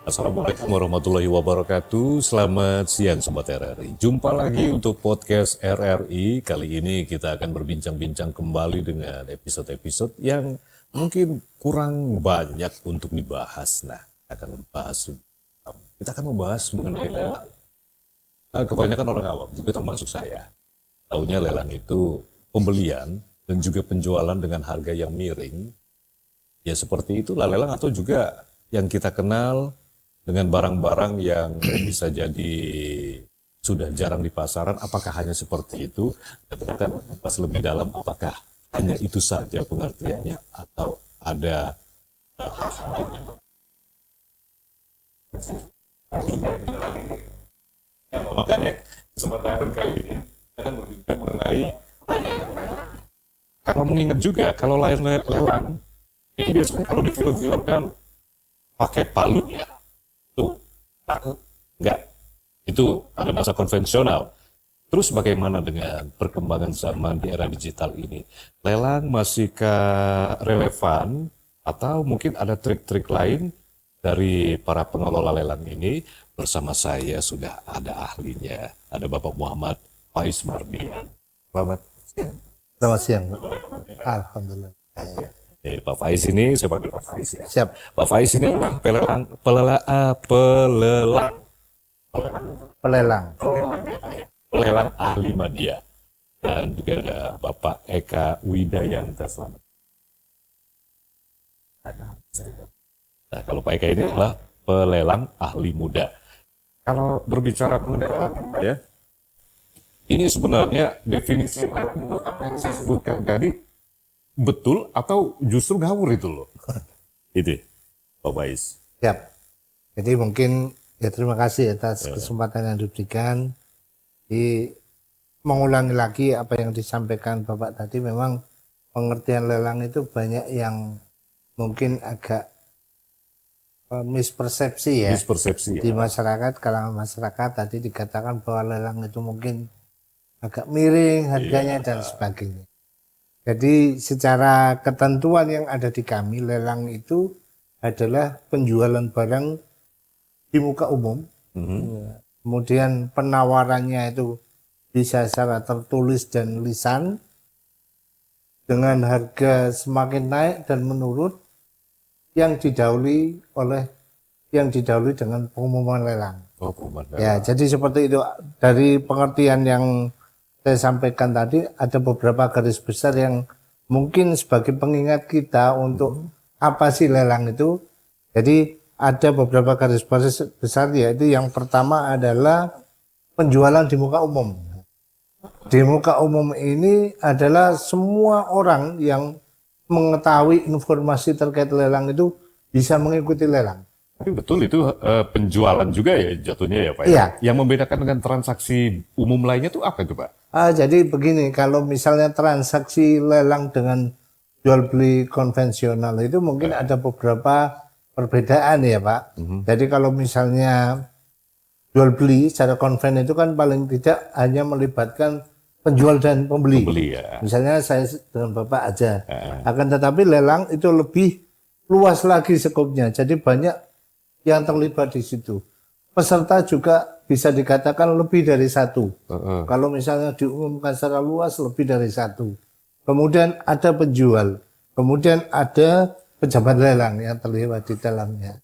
Assalamualaikum warahmatullahi wabarakatuh. Selamat siang Sobat RRI. Jumpa lagi untuk podcast RRI. Kali ini kita akan berbincang-bincang kembali dengan episode-episode yang mungkin kurang banyak untuk dibahas. Nah, kita akan membahas mengenai lelang. Kebanyakan orang awam, juga termasuk saya. Taunya lelang itu pembelian dan juga penjualan dengan harga yang miring. Ya seperti itulah lelang, atau juga yang kita kenal dengan barang-barang yang bisa jadi sudah jarang di pasaran. Apakah hanya seperti itu? Kita akan bahas lebih dalam, apakah hanya itu saja pengertiannya atau ada makanya kesempatan kali ini kita akan berbincang mengenai, kalau mengingat juga kalau lelang ini biasanya kalau di film-film kan pakai palu ya. Tuh, enggak. Itu ada masa konvensional. Terus bagaimana dengan perkembangan zaman di era digital ini? Lelang masihkah relevan atau mungkin ada trik-trik lain dari para pengelola lelang ini? Bersama saya sudah ada ahlinya, ada Bapak Muhammad Faiz Mardian. Selamat siang. Selamat siang. Alhamdulillah. Pak Faiz ini, saya panggil Pak Faiz ya. Siap. Pak Faiz ini adalah pelelang ahli media. Dan juga ada Bapak Eka Widayanta. Selamat. Nah, kalau Pak Eka ini adalah pelelang ahli muda. Kalau berbicara mengenai ya, ini sebenarnya definisi apa yang saya sebutkan tadi betul atau justru ngawur itu loh? Itu, Pak Faiz. Siap. Jadi mungkin ya terima kasih atas kesempatan yang diberikan. Di mengulangi lagi apa yang disampaikan Bapak tadi, memang pengertian lelang itu banyak yang mungkin agak mispersepsi ya. Mispersepsi Di ya. masyarakat, kalangan masyarakat tadi dikatakan bahwa lelang itu mungkin agak miring harganya dan sebagainya. Jadi secara ketentuan yang ada di kami, lelang itu adalah penjualan barang di muka umum. Kemudian penawarannya itu bisa secara tertulis dan lisan, dengan harga semakin naik dan menurun, yang didahului dengan pengumuman lelang. Ya, jadi seperti itu. Dari pengertian yang saya sampaikan tadi, ada beberapa garis besar yang mungkin sebagai pengingat kita untuk apa sih lelang itu. Jadi ada beberapa garis besar, yaitu yang pertama adalah penjualan di muka umum. Di muka umum ini adalah semua orang yang mengetahui informasi terkait lelang itu bisa mengikuti lelang. Tapi betul itu penjualan juga ya jatuhnya ya Pak? Iya. Yang membedakan dengan transaksi umum lainnya itu apa itu Pak? Jadi begini, kalau misalnya transaksi lelang dengan jual beli konvensional itu mungkin ada beberapa perbedaan ya Pak. Jadi kalau misalnya jual beli secara konven itu kan paling tidak hanya melibatkan penjual dan pembeli. Ya. Misalnya saya dengan Bapak aja. Akan tetapi lelang itu lebih luas lagi skopnya. Jadi banyak yang terlibat di situ. Peserta juga bisa dikatakan lebih dari satu. Kalau misalnya diumumkan secara luas, lebih dari satu. Kemudian ada penjual, kemudian ada pejabat lelang yang terlibat di dalamnya.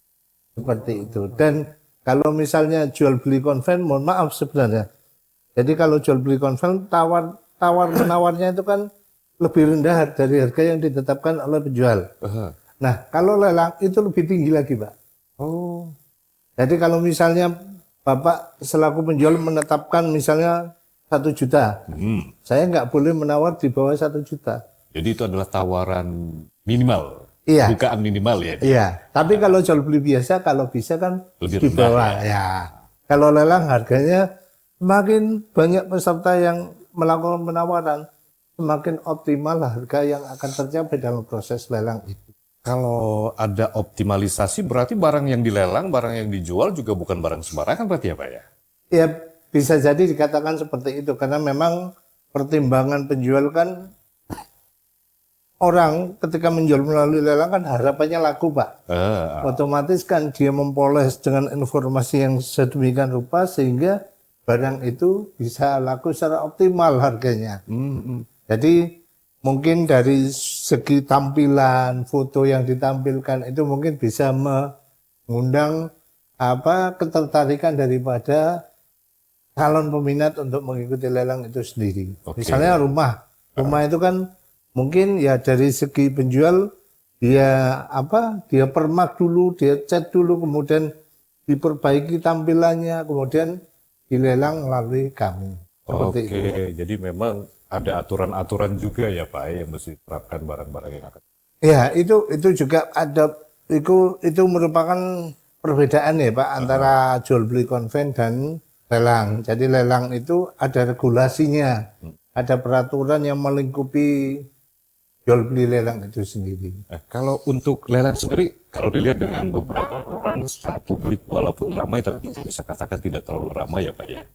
Seperti itu. Dan kalau misalnya jual beli konven, mohon maaf sebenarnya. Jadi kalau jual beli konven, tawar menawarnya itu kan lebih rendah dari harga yang ditetapkan oleh penjual. Nah, kalau lelang itu lebih tinggi lagi, Pak. Jadi kalau misalnya Bapak selaku penjual menetapkan misalnya 1 juta, saya nggak boleh menawar di bawah 1 juta. Jadi itu adalah tawaran minimal, Iya. bukaan minimal ya? Iya, tapi kalau jual beli biasa, kalau bisa kan Lebih di rendah, bawah. Ya. Kalau lelang harganya semakin banyak peserta yang melakukan penawaran, semakin optimal harga yang akan tercapai dalam proses lelang itu. Kalau ada optimalisasi berarti barang yang dilelang, barang yang dijual juga bukan barang sembarangan berarti ya Pak ya? Ya bisa jadi dikatakan seperti itu, karena memang pertimbangan penjual kan orang ketika menjual melalui lelang kan harapannya laku, Pak. Otomatis kan dia mempoles dengan informasi yang sedemikian rupa sehingga barang itu bisa laku secara optimal harganya. Jadi mungkin dari segi tampilan, foto yang ditampilkan itu mungkin bisa mengundang ketertarikan daripada calon peminat untuk mengikuti lelang itu sendiri. Misalnya rumah itu kan mungkin ya dari segi penjual dia permak dulu, dia cat dulu, kemudian diperbaiki tampilannya, kemudian dilelang melalui kami. Oke, jadi memang ada aturan-aturan juga ya Pak yang mesti diterapkan barang-barang yang akan. Ya, itu juga ada itu merupakan perbedaan ya Pak antara jual beli konven dan lelang. Jadi lelang itu ada regulasinya, ada peraturan yang melingkupi jual beli lelang itu sendiri. Kalau untuk lelang sendiri, kalau dilihat dengan beberapa orang secara publik, walaupun ramai tapi bisa katakan tidak terlalu ramai ya Pak ya.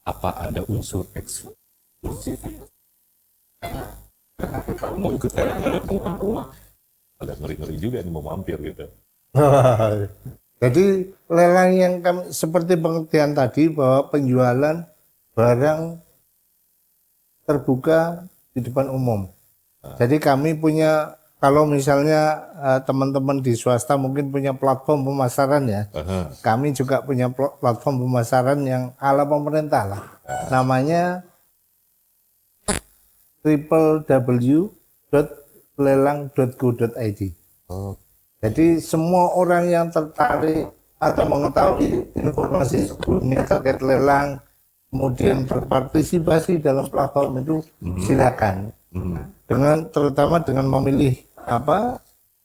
Apa ada unsur eksklusif? Kalau mau ikut lelang ada rumah, ada ngeri-ngeri juga nih mau mampir gitu. Jadi lelang yang kami seperti pengertian tadi bahwa penjualan barang terbuka di depan umum. Jadi kami punya, kalau misalnya teman-teman di swasta mungkin punya platform pemasaran ya, kami juga punya platform pemasaran yang ala pemerintah lah. Namanya www.lelang.go.id. Jadi semua orang yang tertarik atau mengetahui informasi sebelumnya terkait lelang, kemudian berpartisipasi dalam platform itu silakan. Terutama dengan memilih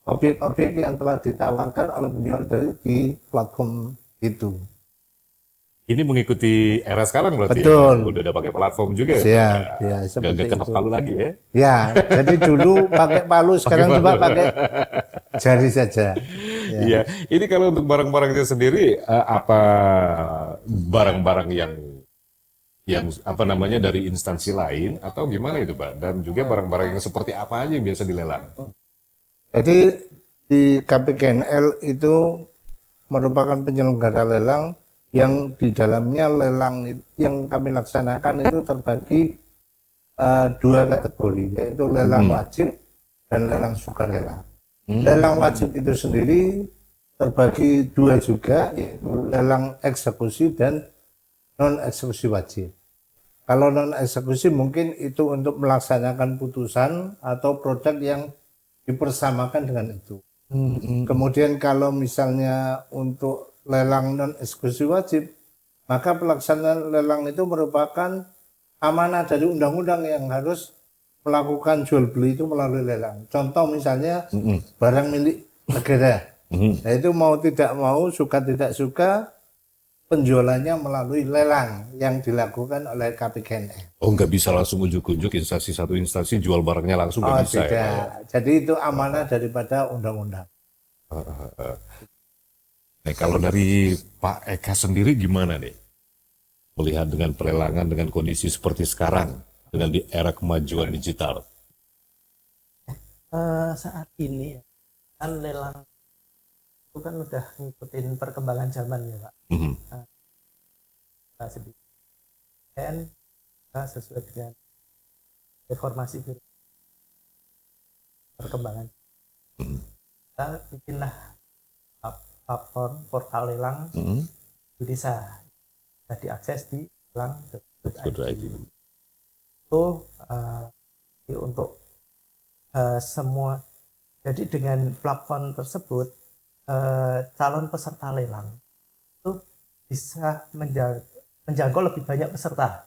objek-objek yang telah ditawarkan oleh penjual di platform itu. Ini mengikuti era sekarang berarti. Betul. Ya? Udah pakai platform juga ya. Siap, ya seperti Gak kena itu. palu lagi ya. Ya, jadi dulu pakai palu, sekarang coba pakai jari saja. Iya. Ini kalau untuk barang-barangnya sendiri apa barang-barang yang apa namanya dari instansi lain atau gimana itu Pak? Dan juga barang-barang yang seperti apa aja yang biasa dilelang? Jadi di KPKNL itu merupakan penyelenggara lelang yang di dalamnya lelang yang kami laksanakan itu terbagi dua kategori, yaitu lelang wajib dan lelang sukarela. Lelang wajib itu sendiri terbagi dua juga, yaitu lelang eksekusi dan non eksekusi wajib. Kalau non eksekusi mungkin itu untuk melaksanakan putusan atau produk yang dipersamakan dengan itu. Kemudian kalau misalnya untuk lelang non eksekusi wajib, maka pelaksanaan lelang itu merupakan amanah dari undang-undang yang harus melakukan jual beli itu melalui lelang. Contoh misalnya barang milik negara. Nah itu mau tidak mau, suka tidak suka, penjualannya melalui lelang yang dilakukan oleh KPKNL. Oh, nggak bisa langsung ujuk-ujuk instansi satu instansi jual barangnya langsung nggak bisa tidak. ya? Jadi itu amanah daripada undang-undang. Nah, kalau dari Pak Eka sendiri gimana nih? Melihat dengan pelelangan dengan kondisi seperti sekarang, dengan di era kemajuan digital. Saat ini kan lelang itu kan udah ngikutin perkembangan zaman ya Pak. Dan sesuai dengan informasi perkembangan. Kita bikinlah platform portal lelang di desa, bisa diakses di lelang.id. Itu untuk semua. Jadi dengan platform tersebut calon peserta lelang itu bisa menjangkau lebih banyak peserta.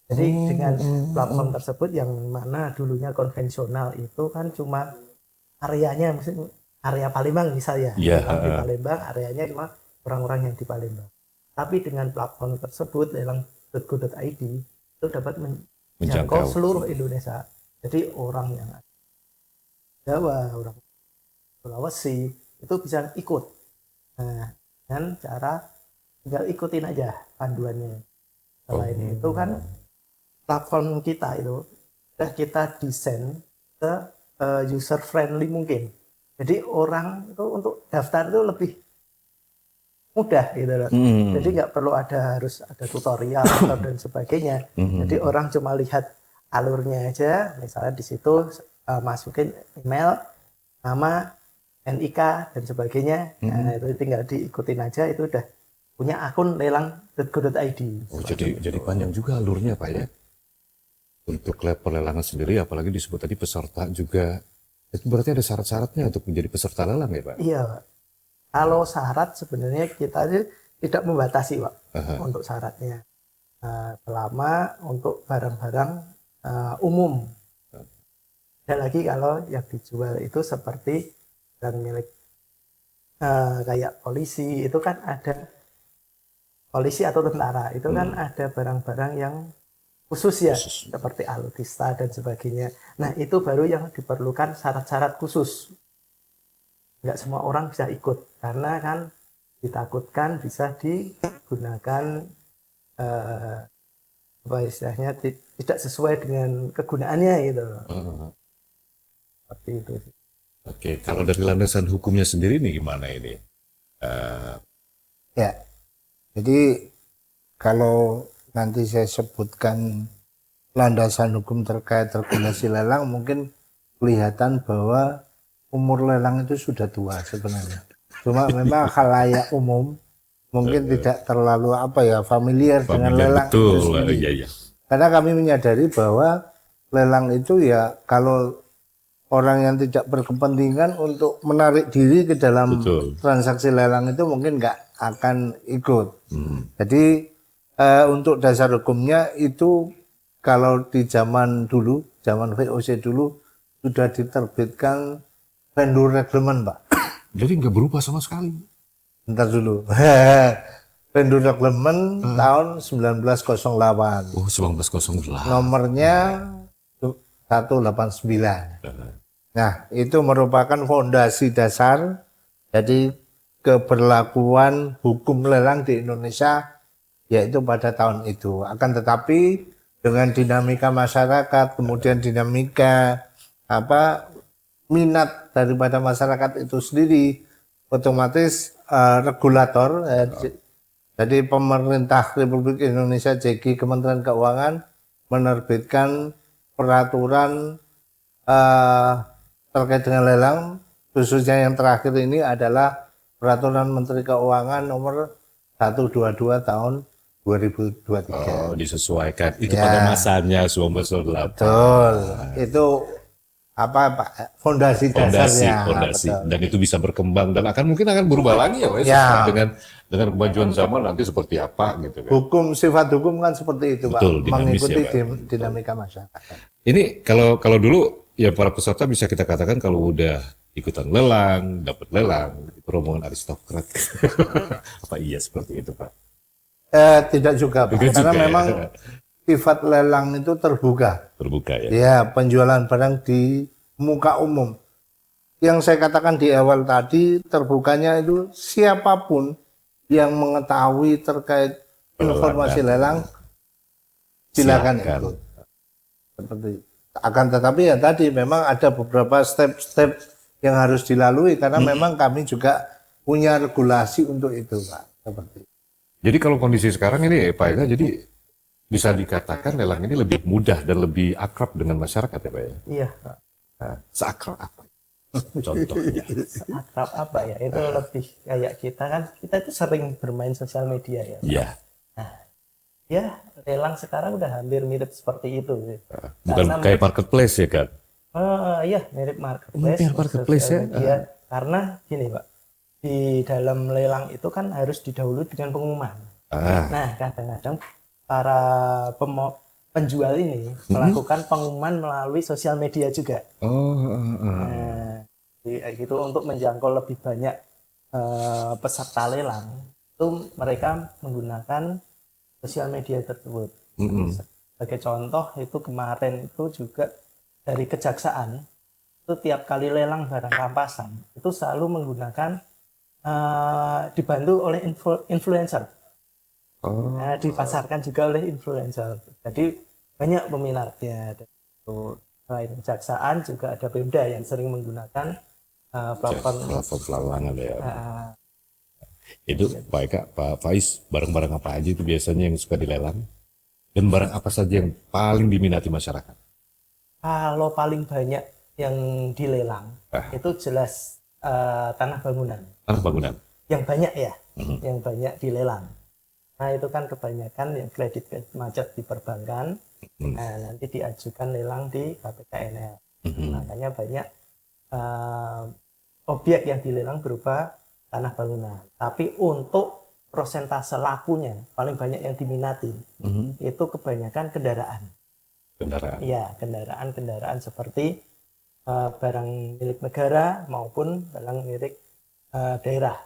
Jadi dengan platform tersebut yang mana dulunya konvensional itu kan cuma areanya, maksudnya area Palembang misalnya, di Palembang areanya cuma orang-orang yang di Palembang. Tapi dengan platform tersebut lelang.go.id itu dapat menjangkau seluruh Indonesia. Jadi orang yang Jawa, orang Sulawesi itu bisa ikut. Nah, dengan cara tinggal ikutin aja panduannya. Selain itu kan platform kita itu sudah kita desain user friendly mungkin. Jadi orang itu untuk daftar itu lebih mudah gitu loh. Jadi nggak perlu harus ada tutorial atau dan sebagainya. Jadi orang cuma lihat alurnya aja, misalnya di situ masukin email, nama, NIK dan sebagainya. Nah, itu tinggal diikutin aja, itu udah punya akun lelang.go.id. Oh, jadi panjang juga alurnya Pak ya. Untuk pelelangan sendiri, apalagi disebut tadi peserta juga, itu berarti ada syarat-syaratnya untuk menjadi peserta lelang ya Pak? Iya, Pak. Kalau syarat sebenarnya kita tidak membatasi Pak untuk syaratnya. Selama untuk barang-barang umum. Dan lagi kalau yang dijual itu seperti barang milik kayak polisi, itu kan ada polisi atau tentara, itu kan ada barang-barang yang khusus ya, seperti alutsista dan sebagainya. Nah, itu baru yang diperlukan syarat-syarat khusus. Nggak semua orang bisa ikut, karena kan ditakutkan bisa digunakan apa istilahnya tidak sesuai dengan kegunaannya gitu. Seperti itu. Oke, kalau dari landasan hukumnya sendiri nih gimana ini? Ya, jadi kalau nanti saya sebutkan landasan hukum terkait regulasi lelang, mungkin kelihatan bahwa umur lelang itu sudah tua sebenarnya. Cuma memang khalayak umum mungkin tidak terlalu familiar dengan lelang itu betul, sendiri. iya. Karena kami menyadari bahwa lelang itu ya kalau orang yang tidak berkepentingan untuk menarik diri ke dalam transaksi lelang itu mungkin nggak akan ikut. Jadi untuk dasar hukumnya itu kalau di zaman dulu, zaman VOC dulu sudah diterbitkan vendor reglement Pak. Jadi nggak berubah sama sekali. Bentar dulu. Vendor reglement tahun 1908. Oh, 1908. Nomornya 189. Nah, itu merupakan fondasi dasar jadi keberlakuan hukum lelang di Indonesia yaitu pada tahun itu. Akan tetapi dengan dinamika masyarakat, kemudian dinamika minat daripada masyarakat itu sendiri, otomatis regulator jadi pemerintah Republik Indonesia JK Kementerian Keuangan menerbitkan peraturan terkait dengan lelang, khususnya yang terakhir ini adalah peraturan Menteri Keuangan nomor 122 tahun 2023. Oh, disesuaikan. Itu pada masanya 1908. Betul. Itu fondasi dasarnya. Fondasi. Betul. Dan itu bisa berkembang dan mungkin akan berubah lagi ya, Pak. Ya. Dengan kemajuan zaman nanti seperti apa gitu kan. Sifat hukum kan seperti itu, Betul, Pak. dinamis Mengikuti ya, Pak. dinamika masyarakat. Ini kalau dulu ya para peserta bisa kita katakan kalau udah ikutan lelang, dapat lelang, itu rombongan aristokrat. Apa iya seperti itu, Pak? Tidak juga, Pak. Karena memang sifat lelang itu terbuka. Terbuka ya. Ya, penjualan barang di muka umum. Yang saya katakan di awal tadi, terbukanya itu siapapun yang mengetahui terkait informasi lelang, silakan ikut. Seperti akan tetapi ya tadi memang ada beberapa step-step yang harus dilalui karena memang kami juga punya regulasi untuk itu, Pak. Seperti. Jadi kalau kondisi sekarang ini Pak Ega, jadi bisa dikatakan lelang ini lebih mudah dan lebih akrab dengan masyarakat ya Pak ya? Iya. Nah, seakrab apa? Contohnya. Seakrab apa ya? Itu lebih kayak kita itu sering bermain sosial media ya. Iya. Nah, ya lelang sekarang udah hampir mirip seperti itu. Bukan kayak marketplace ya kan? Iya, mirip marketplace. Mirip marketplace ya. Media. Karena gini Pak, di dalam lelang itu kan harus didahului dengan pengumuman. Nah, kadang-kadang para penjual ini melakukan pengumuman melalui sosial media juga. Nah, jadi gitu untuk menjangkau lebih banyak peserta lelang, itu mereka menggunakan sosial media tersebut. Sebagai contoh itu kemarin itu juga dari kejaksaan itu tiap kali lelang barang rampasan itu selalu menggunakan dibantu oleh influencer. Dipasarkan juga oleh influencer. Jadi banyak peminatnya. Selain kejaksaan juga ada Pemda yang sering menggunakan platform pelelangan ya. uh, Itu Pak Eka, Pak Faiz, barang-barang apa aja itu biasanya yang suka dilelang? Dan barang apa saja yang paling diminati masyarakat? kalau paling banyak yang dilelang itu jelas tanah bangunan. Tanah bangunan. Yang banyak ya, yang banyak dilelang. Nah itu kan kebanyakan yang kredit macet di perbankan, nanti diajukan lelang di KPKNL. Makanya banyak objek yang dilelang berupa tanah bangunan. Tapi untuk prosentase lakunya paling banyak yang diminati itu kebanyakan kendaraan. Kendaraan. Ya, kendaraan seperti barang milik negara maupun barang milik daerah.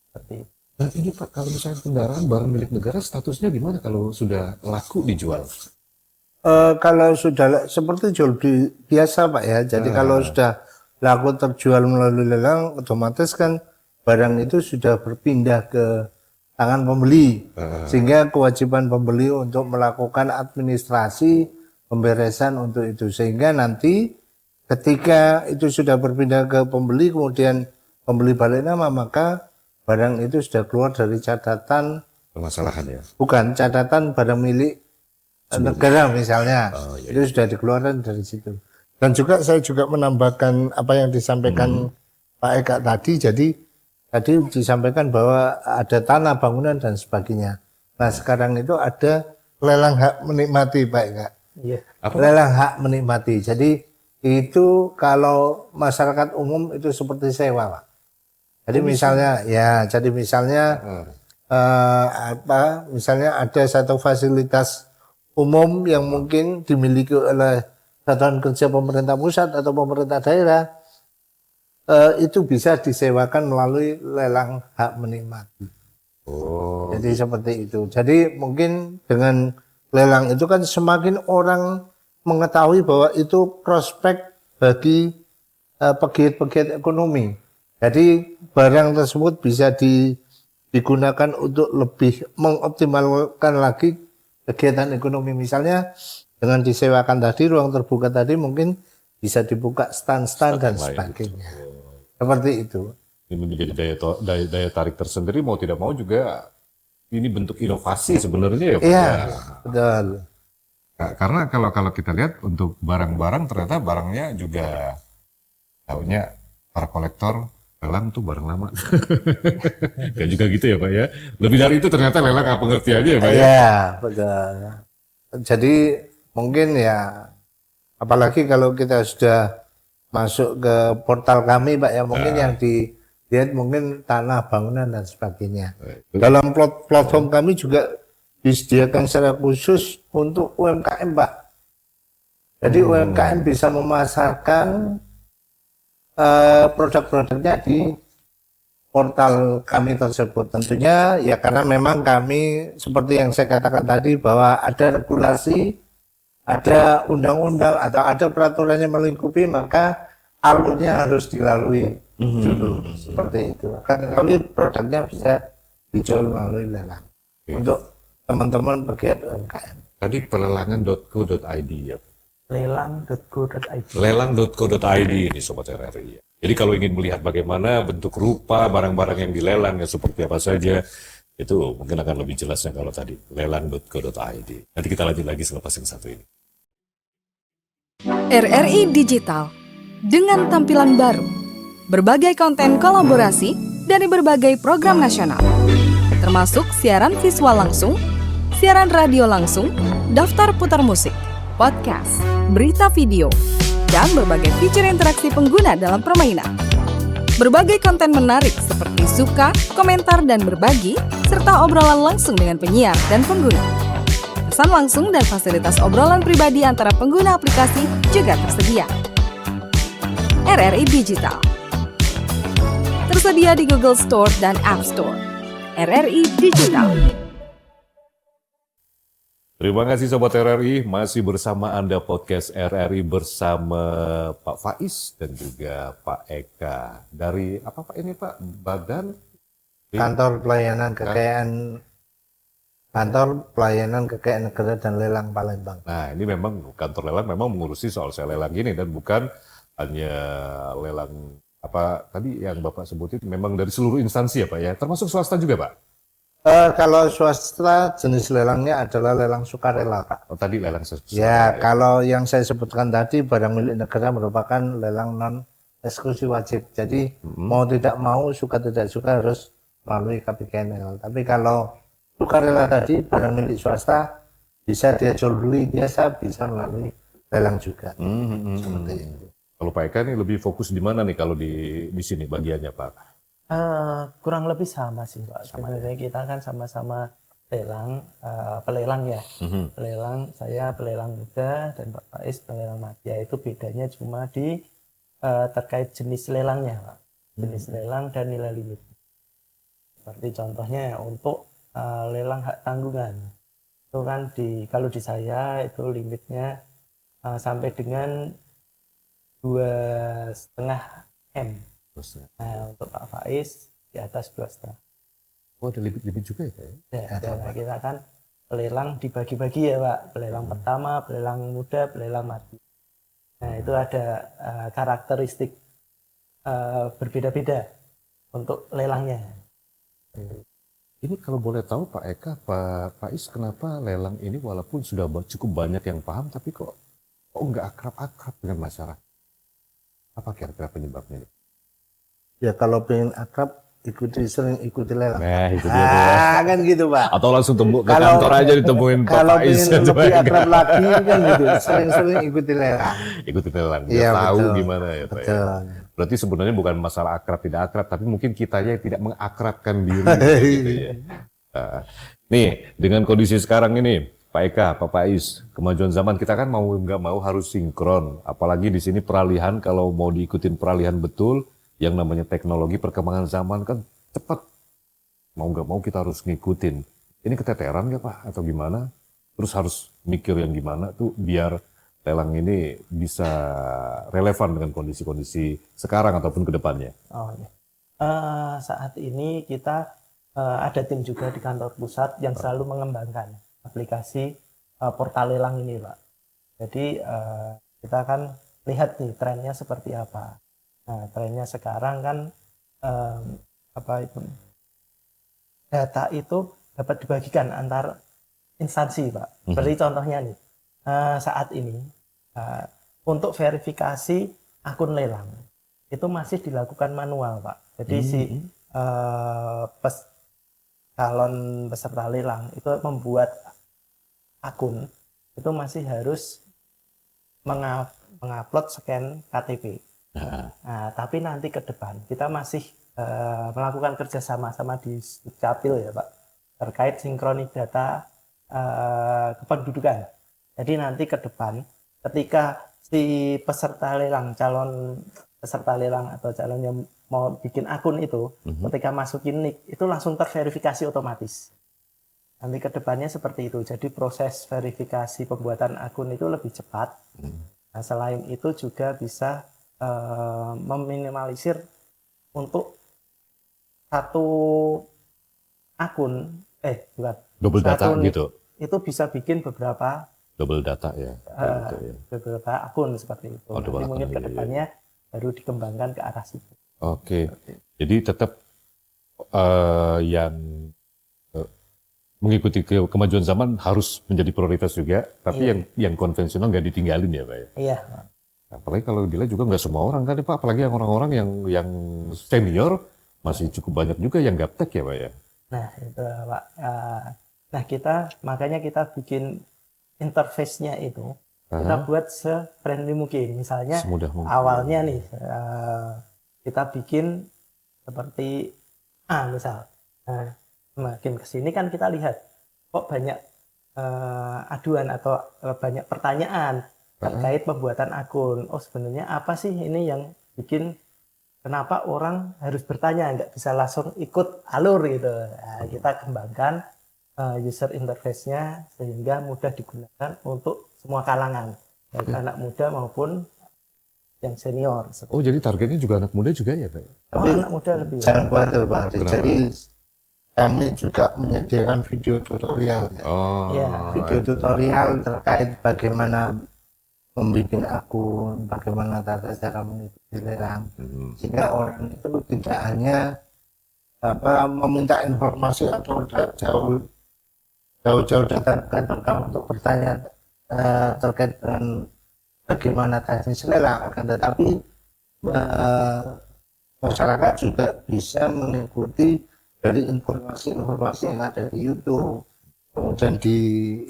Seperti itu. Nah ini Pak, kalau misalnya kendaraan barang milik negara statusnya gimana kalau sudah laku dijual? Kalau sudah seperti jual beli biasa Pak ya, jadi kalau sudah laku terjual melalui lelang, otomatis kan barang itu sudah berpindah ke tangan pembeli, sehingga kewajiban pembeli untuk melakukan administrasi pemberesan untuk itu, sehingga nanti ketika itu sudah berpindah ke pembeli, kemudian pembeli balik nama, maka barang itu sudah keluar dari catatan Permasalahan ya? bukan catatan barang milik negara misalnya, iya. itu sudah dikeluarkan dari situ. Dan juga saya juga menambahkan apa yang disampaikan Pak Eka tadi, jadi tadi disampaikan bahwa ada tanah bangunan dan sebagainya. Nah sekarang itu ada lelang hak menikmati Pak Eka. Iya. Lelang hak menikmati. Jadi itu kalau masyarakat umum itu seperti sewa Pak. Jadi misalnya misalnya ada satu fasilitas umum yang mungkin dimiliki oleh satuan kerja pemerintah pusat atau pemerintah daerah, itu bisa disewakan melalui lelang hak menikmati. Jadi seperti itu. Jadi mungkin dengan lelang itu kan semakin orang mengetahui bahwa itu prospek bagi pegiat-pegiat ekonomi. Jadi barang tersebut bisa digunakan untuk lebih mengoptimalkan lagi kegiatan ekonomi. Misalnya dengan disewakan tadi, ruang terbuka tadi mungkin bisa dibuka stand-stand dan sebagainya. Seperti itu. Ini menjadi daya tarik tersendiri, mau tidak mau juga ini bentuk inovasi sebenarnya ya Pak. Iya, betul. Karena kalau kita lihat untuk barang-barang, ternyata barangnya juga tahunya para kolektor lelang tuh barang lama. Gak juga gitu ya Pak ya. Lebih dari itu ternyata lelang apa pengertiannya ya Pak ya. Iya, betul. Jadi mungkin ya, apalagi kalau kita sudah masuk ke portal kami Pak ya, mungkin yang dilihat mungkin tanah bangunan dan sebagainya. Dalam platform kami juga disediakan secara khusus untuk UMKM Pak. Jadi UMKM bisa memasarkan produk-produknya di portal kami tersebut. Tentunya ya karena memang kami seperti yang saya katakan tadi bahwa ada regulasi, ada undang-undang atau ada peraturan yang melingkupi, maka alurnya harus dilalui dulu seperti itu. Karena kami produknya bisa dijual melalui lelang untuk teman-teman pegiat UMKM. Tadi pelelangan.co.id ya. Lelang.co.id. Lelang.co.id ini Sobat RRI. Jadi kalau ingin melihat bagaimana bentuk rupa barang-barang yang dilelang ya seperti apa saja, itu mungkin akan lebih jelasnya kalau tadi lelang.co.id. Nanti kita lanjut lagi selepas yang satu ini. RRI Digital dengan tampilan baru, berbagai konten kolaborasi dari berbagai program nasional, termasuk siaran visual langsung, siaran radio langsung, daftar putar musik, podcast, berita video, dan berbagai fitur interaksi pengguna dalam permainan. Berbagai konten menarik seperti suka, komentar, dan berbagi, serta obrolan langsung dengan penyiar dan pengguna. Pesan langsung dan fasilitas obrolan pribadi antara pengguna aplikasi juga tersedia. RRI Digital tersedia di Google Store dan App Store. RRI Digital. Terima kasih Sobat RRI, masih bersama Anda podcast RRI bersama Pak Faiz dan juga Pak Eka. Dari apa Pak ini Pak? Badan Kantor Pelayanan Kekayaan kantor pelayanan kekayaan negara dan lelang Palembang. Nah, ini memang kantor lelang memang mengurusi soal lelang ini dan bukan hanya lelang apa tadi yang Bapak sebutin memang dari seluruh instansi ya Pak ya, termasuk swasta juga Pak? Kalau swasta jenis lelangnya adalah lelang sukarela, Pak. Oh, tadi lelang Ya, kalau yang saya sebutkan tadi barang milik negara merupakan lelang non eksklusif wajib. Jadi mau tidak mau, suka tidak suka harus melalui KPKNL. Tapi kalau sukarela tadi barang milik swasta bisa dia jual beli biasa, bisa melalui lelang juga. Seperti itu. Kalau Pak Eka ini lebih fokus di mana nih kalau di sini bagiannya Pak? Kurang lebih sama sih Pak. Sebenarnya kita kan sama-sama lelang, pelelang ya. Pelelang, saya pelelang muda dan Pak Faiz pelelang madya. Itu bedanya cuma di terkait jenis lelangnya Pak. Jenis lelang dan nilai limit. Seperti contohnya untuk lelang hak tanggungan. Itu kan kalau di saya itu limitnya sampai dengan 2,5 M. Nah, untuk Pak Faiz di atas 2,5. Oh, ada limit juga ya Pak? Nah, kita kan pelelang dibagi-bagi ya Pak. Pelelang pertama, pelelang muda, pelelang mati. Nah, itu ada karakteristik berbeda-beda untuk lelangnya. Ini kalau boleh tahu Pak Eka, Pak Faiz, kenapa lelang ini walaupun sudah cukup banyak yang paham, tapi kok nggak akrab-akrab dengan masyarakat? Apa kira-kira penyebabnya? Ya kalau pengen akrab, sering ikuti lelang. Nah, itu dia. Kan gitu Pak. Atau langsung ke kantor aja ditemuin Pak Kalau Faiz. pengen lebih akrab lagi kan gitu, sering-sering ikuti lelang. Ikuti lelang, Iya, dia tahu betul. gimana ya Pak ya. Betul. Berarti sebenarnya bukan masalah akrab tidak akrab, tapi mungkin kitanya yang tidak mengakrabkan diri. Gitu ya. Nih, dengan kondisi sekarang ini, Pak Eka, Pak Faiz, kemajuan zaman kita kan mau nggak mau harus sinkron. Apalagi di sini peralihan, kalau mau diikutin peralihan betul, yang namanya teknologi perkembangan zaman kan cepat. Mau nggak mau kita harus ngikutin. Ini keteteran nggak Pak? Atau gimana? Terus harus mikir yang gimana tuh biar lelang ini bisa relevan dengan kondisi-kondisi sekarang ataupun ke depannya. Oh, ya. Saat ini kita ada tim juga di kantor pusat yang selalu mengembangkan aplikasi portal lelang ini Pak. Jadi kita akan lihat nih trennya seperti apa. Nah, trennya sekarang kan data itu dapat dibagikan antar instansi Pak. Seperti contohnya nih saat ini untuk verifikasi akun lelang itu masih dilakukan manual Pak. Jadi calon peserta lelang itu membuat akun itu masih harus mengupload scan KTP. Nah, tapi nanti ke depan kita masih melakukan kerjasama sama di Dukcapil ya Pak terkait sinkronis data kependudukan. Jadi nanti ke depan ketika si peserta lelang, calon peserta lelang atau calon yang mau bikin akun itu, ketika masukin NIK itu langsung terverifikasi otomatis. Nanti ke depannya seperti itu. Jadi proses verifikasi pembuatan akun itu lebih cepat. Nah, selain itu juga bisa meminimalisir untuk satu akun, bukan Double data NIK, gitu. itu bisa bikin beberapa Double data ya. Gitu, ya. beberapa akun seperti itu. Oh, Nanti double mungkin akun, ke iya, depannya baru dikembangkan ke arah situ. Oke. Jadi tetap yang mengikuti kemajuan zaman harus menjadi prioritas juga, tapi yang konvensional nggak ditinggalin ya Pak ya. Iya. Apalagi kalau dilihat juga nggak semua orang kan Pak, apalagi yang orang-orang yang senior masih cukup banyak juga yang gaptek ya Pak ya. Nah itu Pak. Nah makanya kita bikin interface-nya itu kita buat se-friendly mungkin. Misalnya awalnya nih kita bikin seperti misal makin kesini kan kita lihat kok banyak aduan atau banyak pertanyaan terkait pembuatan akun. Oh sebenarnya apa sih ini yang bikin kenapa orang harus bertanya, nggak bisa langsung ikut alur gitu. Nah, kita kembangkan user interface-nya sehingga mudah digunakan untuk semua kalangan, baik anak muda maupun yang senior. Oh jadi targetnya juga anak muda juga ya Pak? Tapi anak muda lebih. Jangan khawatir Pak. Jadi kami juga menyediakan video tutorial. Oh, Ya, Video tutorial terkait bagaimana membuat akun, bagaimana tata cara mengikuti lelang, sehingga orang itu tidak hanya meminta informasi atau jauh-jauh datang ke kantor kami untuk bertanya terkait dengan bagaimana teknis lelang, akan tetapi masyarakat juga bisa mengikuti dari informasi-informasi yang ada di YouTube, kemudian di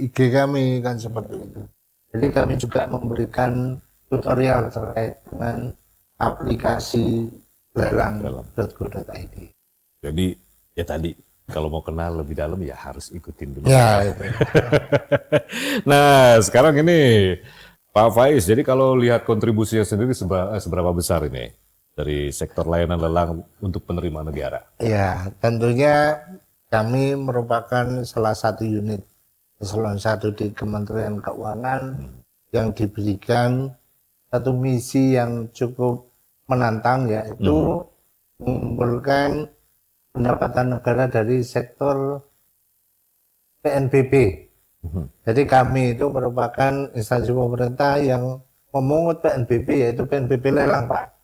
IG kami kan seperti itu. Jadi kami juga memberikan tutorial terkait dengan aplikasi lelang.go.id. jadi ya tadi kalau mau kenal lebih dalam ya harus ikutin dulu. Ya, itu. Nah, sekarang ini Pak Faiz, jadi kalau lihat kontribusinya sendiri seberapa besar ini dari sektor layanan lelang untuk penerimaan negara? Ya, tentunya kami merupakan salah satu unit eselon 1 di Kementerian Keuangan yang diberikan satu misi yang cukup menantang, yaitu mengumpulkan pendapatan negara dari sektor PNBP. Jadi kami itu merupakan instansi pemerintah yang memungut PNBP, yaitu PNBP lelang, Pak.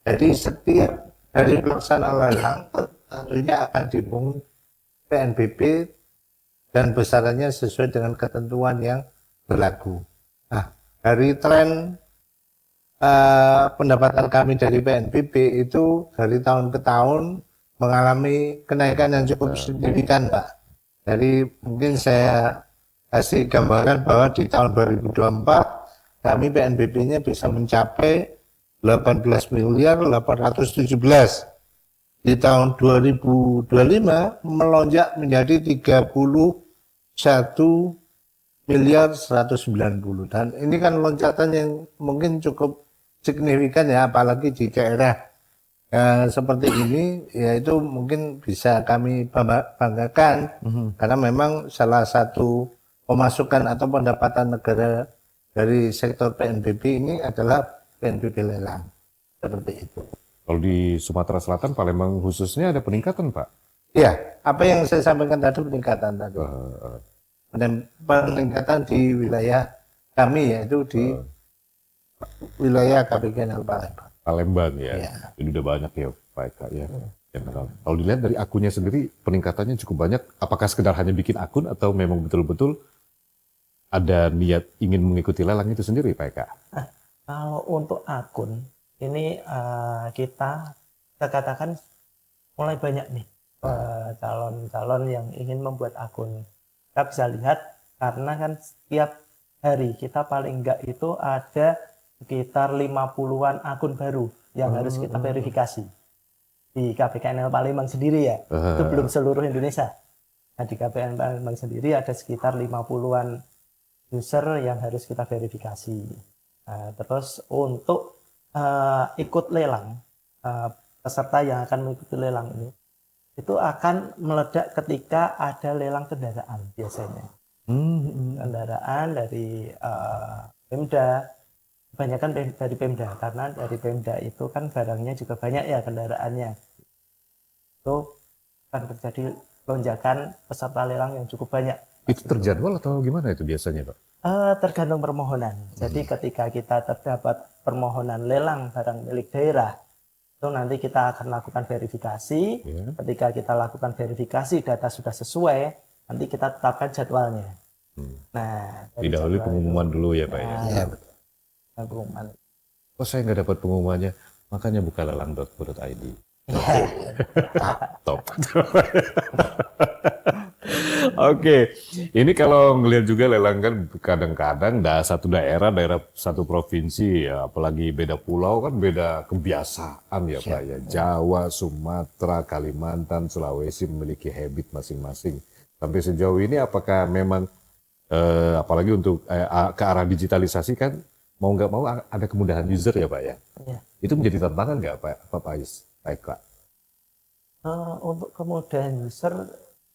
Jadi setiap dari pelaksanaan lelang tentunya akan dipungut PNBP dan besarannya sesuai dengan ketentuan yang berlaku. Nah, dari tren pendapatan kami dari PNBP itu dari tahun ke tahun mengalami kenaikan yang cukup signifikan, Pak. Jadi mungkin saya kasih gambaran bahwa di tahun 2024 kami PNBP-nya bisa mencapai 18 miliar 817. Di tahun 2025 melonjak menjadi 31 miliar 190. Dan ini kan loncatan yang mungkin cukup signifikan ya, apalagi di daerah seperti ini, yaitu mungkin bisa kami banggakan karena memang salah satu pemasukan atau pendapatan negara dari sektor PNBP ini adalah PNBP lelang, seperti itu. Kalau di Sumatera Selatan, Palembang khususnya ada peningkatan, Pak? Ya, apa yang saya sampaikan tadi peningkatan tadi. Dan peningkatan di wilayah kami, yaitu di wilayah Kabupaten Palembang. Palembang ya. Ya. Jadi udah banyak ya Pak Eka ya. Yang kenal. Kalau dilihat dari akunnya sendiri peningkatannya cukup banyak. Apakah sekedar hanya bikin akun atau memang betul-betul ada niat ingin mengikuti lelang itu sendiri Pak Eka? Kalau untuk akun ini kita katakan mulai banyak nih calon-calon yang ingin membuat akun. Kita bisa lihat karena kan setiap hari kita paling enggak itu ada sekitar 50-an akun baru yang harus kita verifikasi di KPKNL Palembang sendiri ya. Itu belum seluruh Indonesia. Nah, di KPKNL Palembang sendiri ada sekitar 50-an user yang harus kita verifikasi. Nah, terus untuk ikut lelang, peserta yang akan mengikuti lelang ini itu akan meledak ketika ada lelang kendaraan biasanya. Kendaraan dari Pemda, kebanyakan dari Pemda, karena dari Pemda itu kan barangnya juga banyak ya kendaraannya. Itu akan terjadi lonjakan peserta lelang yang cukup banyak. Itu terjadwal atau gimana itu biasanya Pak? Tergantung permohonan. Jadi ketika kita terdapat permohonan lelang barang milik daerah, itu nanti kita akan lakukan verifikasi. Ketika kita lakukan verifikasi, data sudah sesuai, nanti kita tetapkan jadwalnya. Nah, didahului pengumuman dulu ya Pak ya? Ya, pengumuman. Kok saya nggak dapat pengumumannya? Makanya buka lelang.go.id. Top. Oke, ini kalau ngelihat juga lelang kan kadang-kadang satu daerah satu provinsi ya, apalagi beda pulau kan beda kebiasaan ya Pak ya. Jawa, Sumatera, Kalimantan, Sulawesi memiliki habit masing-masing. Sampai sejauh ini apakah memang apalagi untuk ke arah digitalisasi kan mau nggak mau ada kemudahan user ya Pak ya? Ya. Itu menjadi tantangan nggak Pak Faiz? Pak? Untuk kemudahan user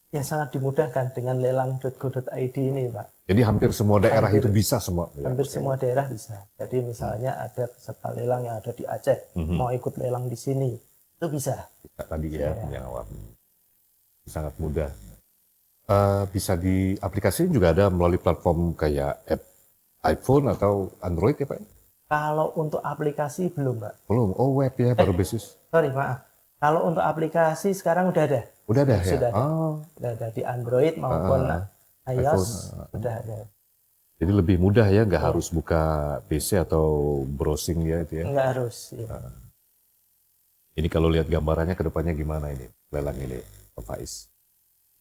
ya sangat dimudahkan dengan lelang.go.id ini Pak. Jadi hampir semua daerah itu bisa semua? Hampir semua daerah bisa. Jadi misalnya ada peserta lelang yang ada di Aceh, mau ikut lelang di sini, itu bisa. Tadi ya, yang awam. sangat mudah. Bisa di aplikasinya juga ada melalui platform kayak app iPhone atau Android ya Pak? Kalau untuk aplikasi belum, Pak. Belum, oh web ya, baru basis. Sorry, maaf. Kalau untuk aplikasi sekarang udah ada. Udah ada ya? Sudah ada. Oh, Sudah ada di Android maupun iOS, sudah ada. jadi lebih mudah ya, nggak harus buka PC atau browsing ya itu ya? Nggak harus. Ya. Ini kalau lihat gambarannya ke depannya gimana ini, lelang ini, Pak Faiz?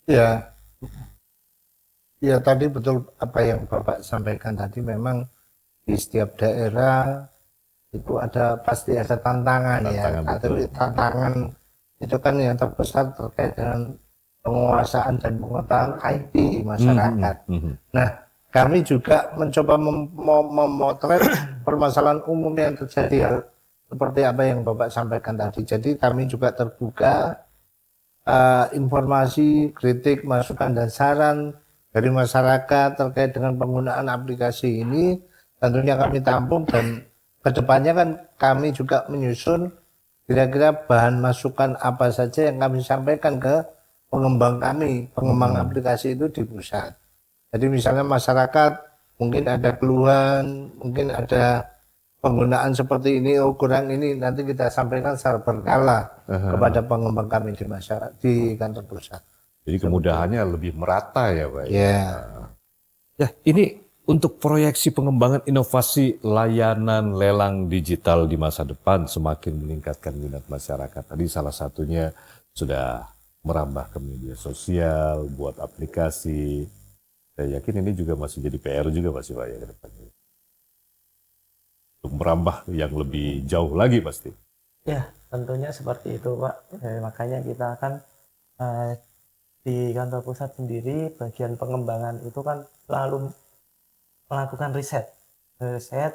Ya, ya tadi betul apa yang Bapak sampaikan tadi, memang di setiap daerah itu pasti ada tantangan ya. Tapi tantangan itu kan yang terbesar terkait dengan penguasaan dan pengetahuan IT masyarakat. Nah, kami juga mencoba memotret permasalahan umum yang terjadi seperti apa yang Bapak sampaikan tadi. Jadi kami juga terbuka informasi, kritik, masukan dan saran dari masyarakat terkait dengan penggunaan aplikasi ini. Tentunya kami tampung, dan kedepannya kan kami juga menyusun kira-kira bahan masukan apa saja yang kami sampaikan ke pengembang aplikasi itu di pusat. Jadi misalnya masyarakat mungkin ada keluhan, mungkin ada penggunaan seperti ini, kurang ini, nanti kita sampaikan secara berkala kepada pengembang kami di masyarakat, di kantor pusat. Jadi kemudahannya lebih merata ya Pak? Ya. Ya, ini untuk proyeksi pengembangan inovasi layanan lelang digital di masa depan semakin meningkatkan minat masyarakat. Tadi salah satunya sudah merambah ke media sosial, buat aplikasi. Saya yakin ini juga masih jadi PR juga masih Pak ya ke depannya. Untuk merambah yang lebih jauh lagi pasti. Ya, tentunya seperti itu Pak. Makanya kita akan di kantor pusat sendiri, bagian pengembangan itu kan selalu melakukan riset,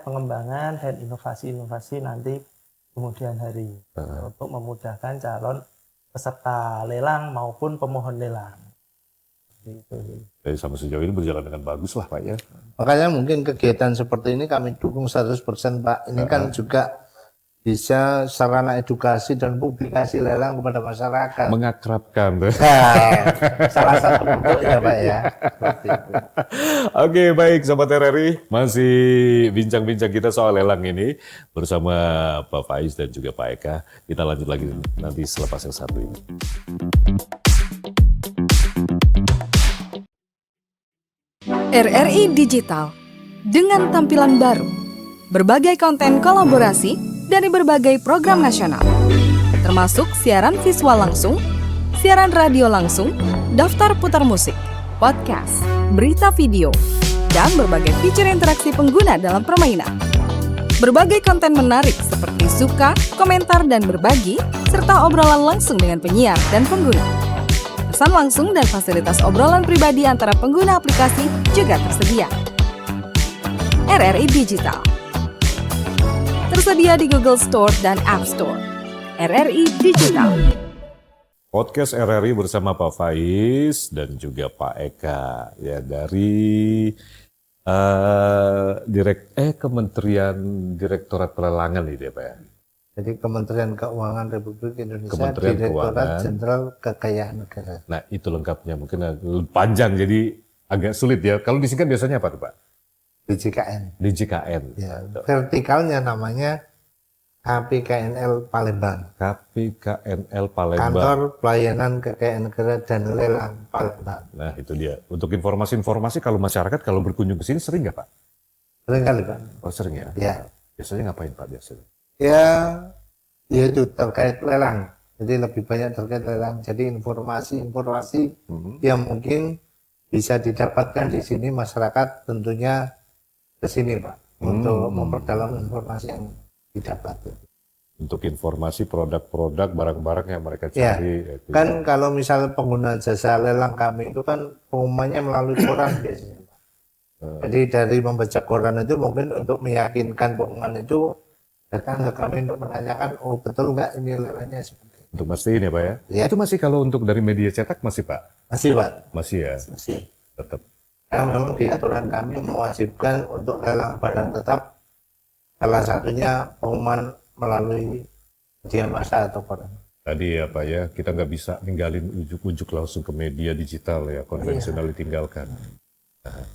pengembangan dan inovasi-inovasi nanti kemudian hari untuk memudahkan calon peserta lelang maupun pemohon lelang. Jadi sama sejauh ini berjalan dengan bagus lah Pak ya. Makanya mungkin kegiatan seperti ini kami dukung 100% Pak. Ini kan juga bisa sarana edukasi dan publikasi lelang kepada masyarakat. Mengakrabkan tuh. Nah, salah satu bentuknya Pak ya. Seperti itu. Oke, baik Sobat RRI, masih bincang-bincang kita soal lelang ini bersama Pak Faiz dan juga Pak Eka. Kita lanjut lagi nanti selepas yang satu ini. RRI Digital dengan tampilan baru, berbagai konten kolaborasi dari berbagai program nasional, termasuk siaran visual langsung, siaran radio langsung, daftar putar musik, podcast, berita video, dan berbagai fitur interaksi pengguna dalam permainan. Berbagai konten menarik seperti suka, komentar, dan berbagi, serta obrolan langsung dengan penyiar dan pengguna. Pesan langsung dan fasilitas obrolan pribadi antara pengguna aplikasi juga tersedia. RRI Digital tersedia di Google Store dan App Store. RRI Digital. Podcast RRI bersama Pak Faiz dan juga Pak Eka ya dari Kementerian Direktorat Pelelangan ini ya Pak ya. Jadi Kementerian Keuangan Republik Indonesia, Kementerian Direktorat Keuangan. Jenderal Kekayaan Negara. Nah itu lengkapnya mungkin panjang jadi agak sulit ya. Kalau disingkat biasanya apa tuh Pak? DJKN. DJKN. Ya, vertikalnya namanya KPKNL Palembang. KPKNL Palembang. Kantor Pelayanan Kekayaan Negara dan Lelang Palembang. Nah itu dia. Untuk informasi-informasi kalau masyarakat kalau berkunjung ke sini sering nggak Pak? Sering kali Pak. Oh sering ya? Ya. Biasanya ngapain Pak biasanya? Ya itu terkait lelang. Jadi lebih banyak terkait lelang. Jadi informasi-informasi yang mungkin bisa didapatkan di sini, masyarakat tentunya ke sini Pak, untuk memperdalam informasi yang didapat. Untuk informasi produk-produk barang-barang yang mereka cari. Ya, kan kalau misalnya pengguna jasa lelang kami itu kan pengumumannya melalui koran biasanya Pak. Jadi dari membaca koran itu mungkin untuk meyakinkan pengumuman itu datang ke kami untuk menanyakan, oh betul nggak ini lelangnya seperti itu. Untuk mastiin ya Pak ya? Ya. Itu masih kalau untuk dari media cetak masih Pak? Masih Pak. Masih ya? Masih. Tetap. Karena memang di aturan kami mewajibkan untuk lelang barang tetap, salah satunya pengumuman melalui media massa atau koran. tadi apa ya, kita nggak bisa ninggalin ujuk-ujuk langsung ke media digital ya, konvensional ditinggalkan. Nah,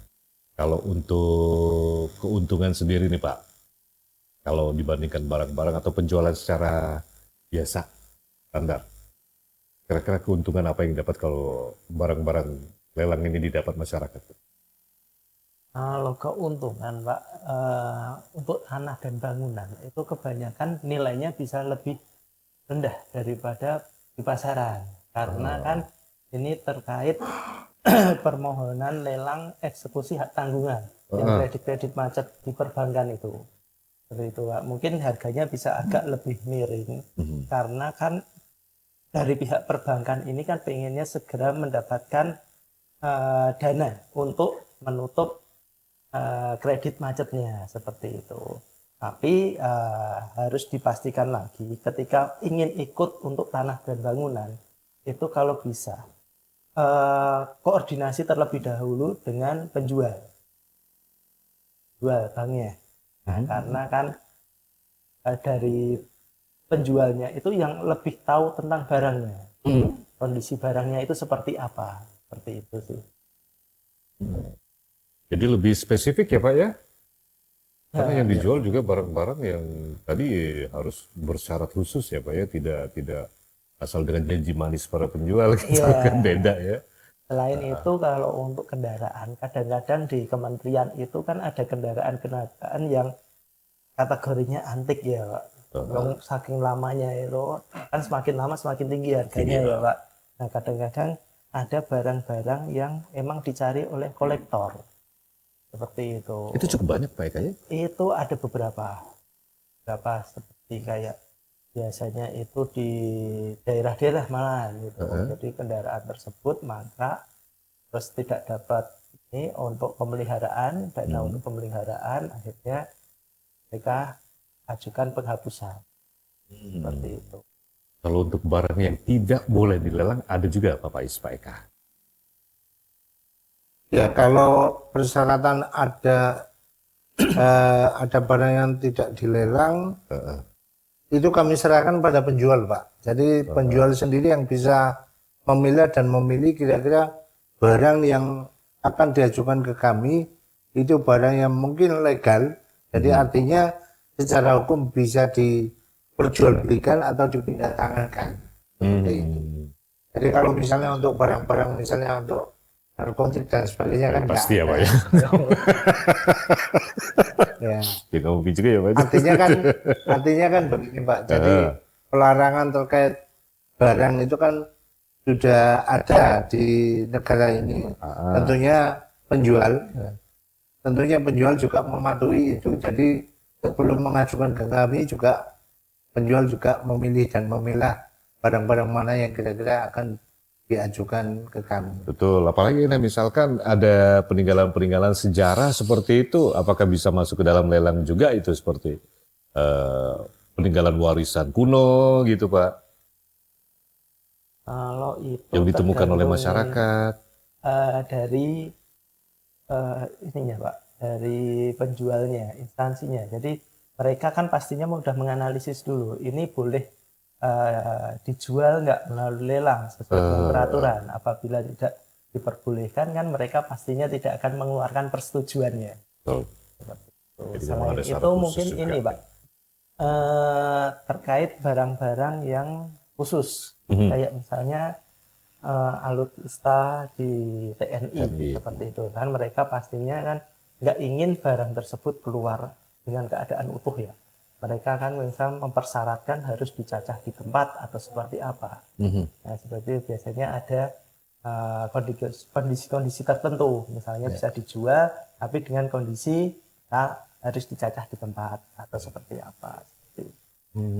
kalau untuk keuntungan sendiri nih Pak, kalau dibandingkan barang-barang atau penjualan secara biasa, standar, kira-kira keuntungan apa yang dapat kalau barang-barang lelang ini didapat masyarakat? Kalau keuntungan, Pak, untuk tanah dan bangunan itu kebanyakan nilainya bisa lebih rendah daripada di pasaran. Karena kan ini terkait permohonan lelang eksekusi hak tanggungan yang kredit-kredit macet di perbankan itu. Seperti itu, Pak. Mungkin harganya bisa agak lebih miring karena kan dari pihak perbankan ini kan pengennya segera mendapatkan dana untuk menutup kredit macetnya seperti itu. Tapi harus dipastikan lagi ketika ingin ikut untuk tanah dan bangunan itu kalau bisa koordinasi terlebih dahulu dengan penjual banknya. Nah, karena kan dari penjualnya itu yang lebih tahu tentang barangnya, kondisi barangnya itu seperti apa, seperti itu sih. Jadi lebih spesifik ya Pak ya? Karena yang dijual juga barang-barang yang tadi harus bersyarat khusus ya Pak ya, tidak asal dengan janji manis para penjual gitu kan beda ya. Selain itu kalau untuk kendaraan, kadang-kadang di kementerian itu kan ada kendaraan yang kategorinya antik ya Pak. Saking lamanya itu kan semakin lama semakin tinggi harganya ya Pak. Nah kadang-kadang ada barang-barang yang emang dicari oleh kolektor. Seperti itu. Itu cukup banyak Pak Eka ya? Itu ada beberapa seperti kayak biasanya itu di daerah-daerah malah gitu. Jadi kendaraan tersebut maka terus tidak dapat ini untuk pemeliharaan, dana untuk pemeliharaan, akhirnya mereka ajukan penghapusan. Seperti itu. Kalau untuk barang yang tidak boleh dilelang ada juga Pak Faiz, Pak Eka? Ya kalau persyaratan ada barang yang tidak dilelang, itu kami serahkan pada penjual Pak. Jadi penjual sendiri yang bisa memilah dan memilih kira-kira barang yang akan diajukan ke kami itu barang yang mungkin legal. Jadi artinya secara hukum bisa diperjualbelikan atau dipindah tangankan. Jadi kalau misalnya untuk barang-barang misalnya untuk narkotik dan sebagainya kan pasti ya Pak ya. Ya. Kita mau juga ya Pak. Artinya kan begini Pak. Jadi pelarangan terkait barang itu kan sudah ada di negara ini. Tentunya penjual juga mematuhi itu. Jadi sebelum mengajukan ke kami juga penjual juga memilih dan memilah barang-barang mana yang kira-kira akan diajukan ke kami. Betul, apalagi misalkan ada peninggalan-peninggalan sejarah seperti itu, apakah bisa masuk ke dalam lelang juga itu seperti peninggalan warisan kuno gitu Pak? Kalau itu yang ditemukan oleh masyarakat dari ininya Pak, dari penjualnya, instansinya. Jadi mereka kan pastinya sudah menganalisis dulu, ini boleh dijual nggak melalui lelang sesuai dengan peraturan. Apabila tidak diperbolehkan kan mereka pastinya tidak akan mengeluarkan persetujuannya. Selain itu mungkin juga. Ini Pak, terkait barang-barang yang khusus kayak misalnya alutsista di TNI seperti itu kan, mereka pastinya kan nggak ingin barang tersebut keluar dengan keadaan utuh ya. Mereka kan misal mempersyaratkan harus dicacah di tempat atau seperti apa. Nah, seperti biasanya ada kondisi-kondisi tertentu, misalnya bisa dijual, tapi dengan kondisi harus dicacah di tempat atau seperti apa.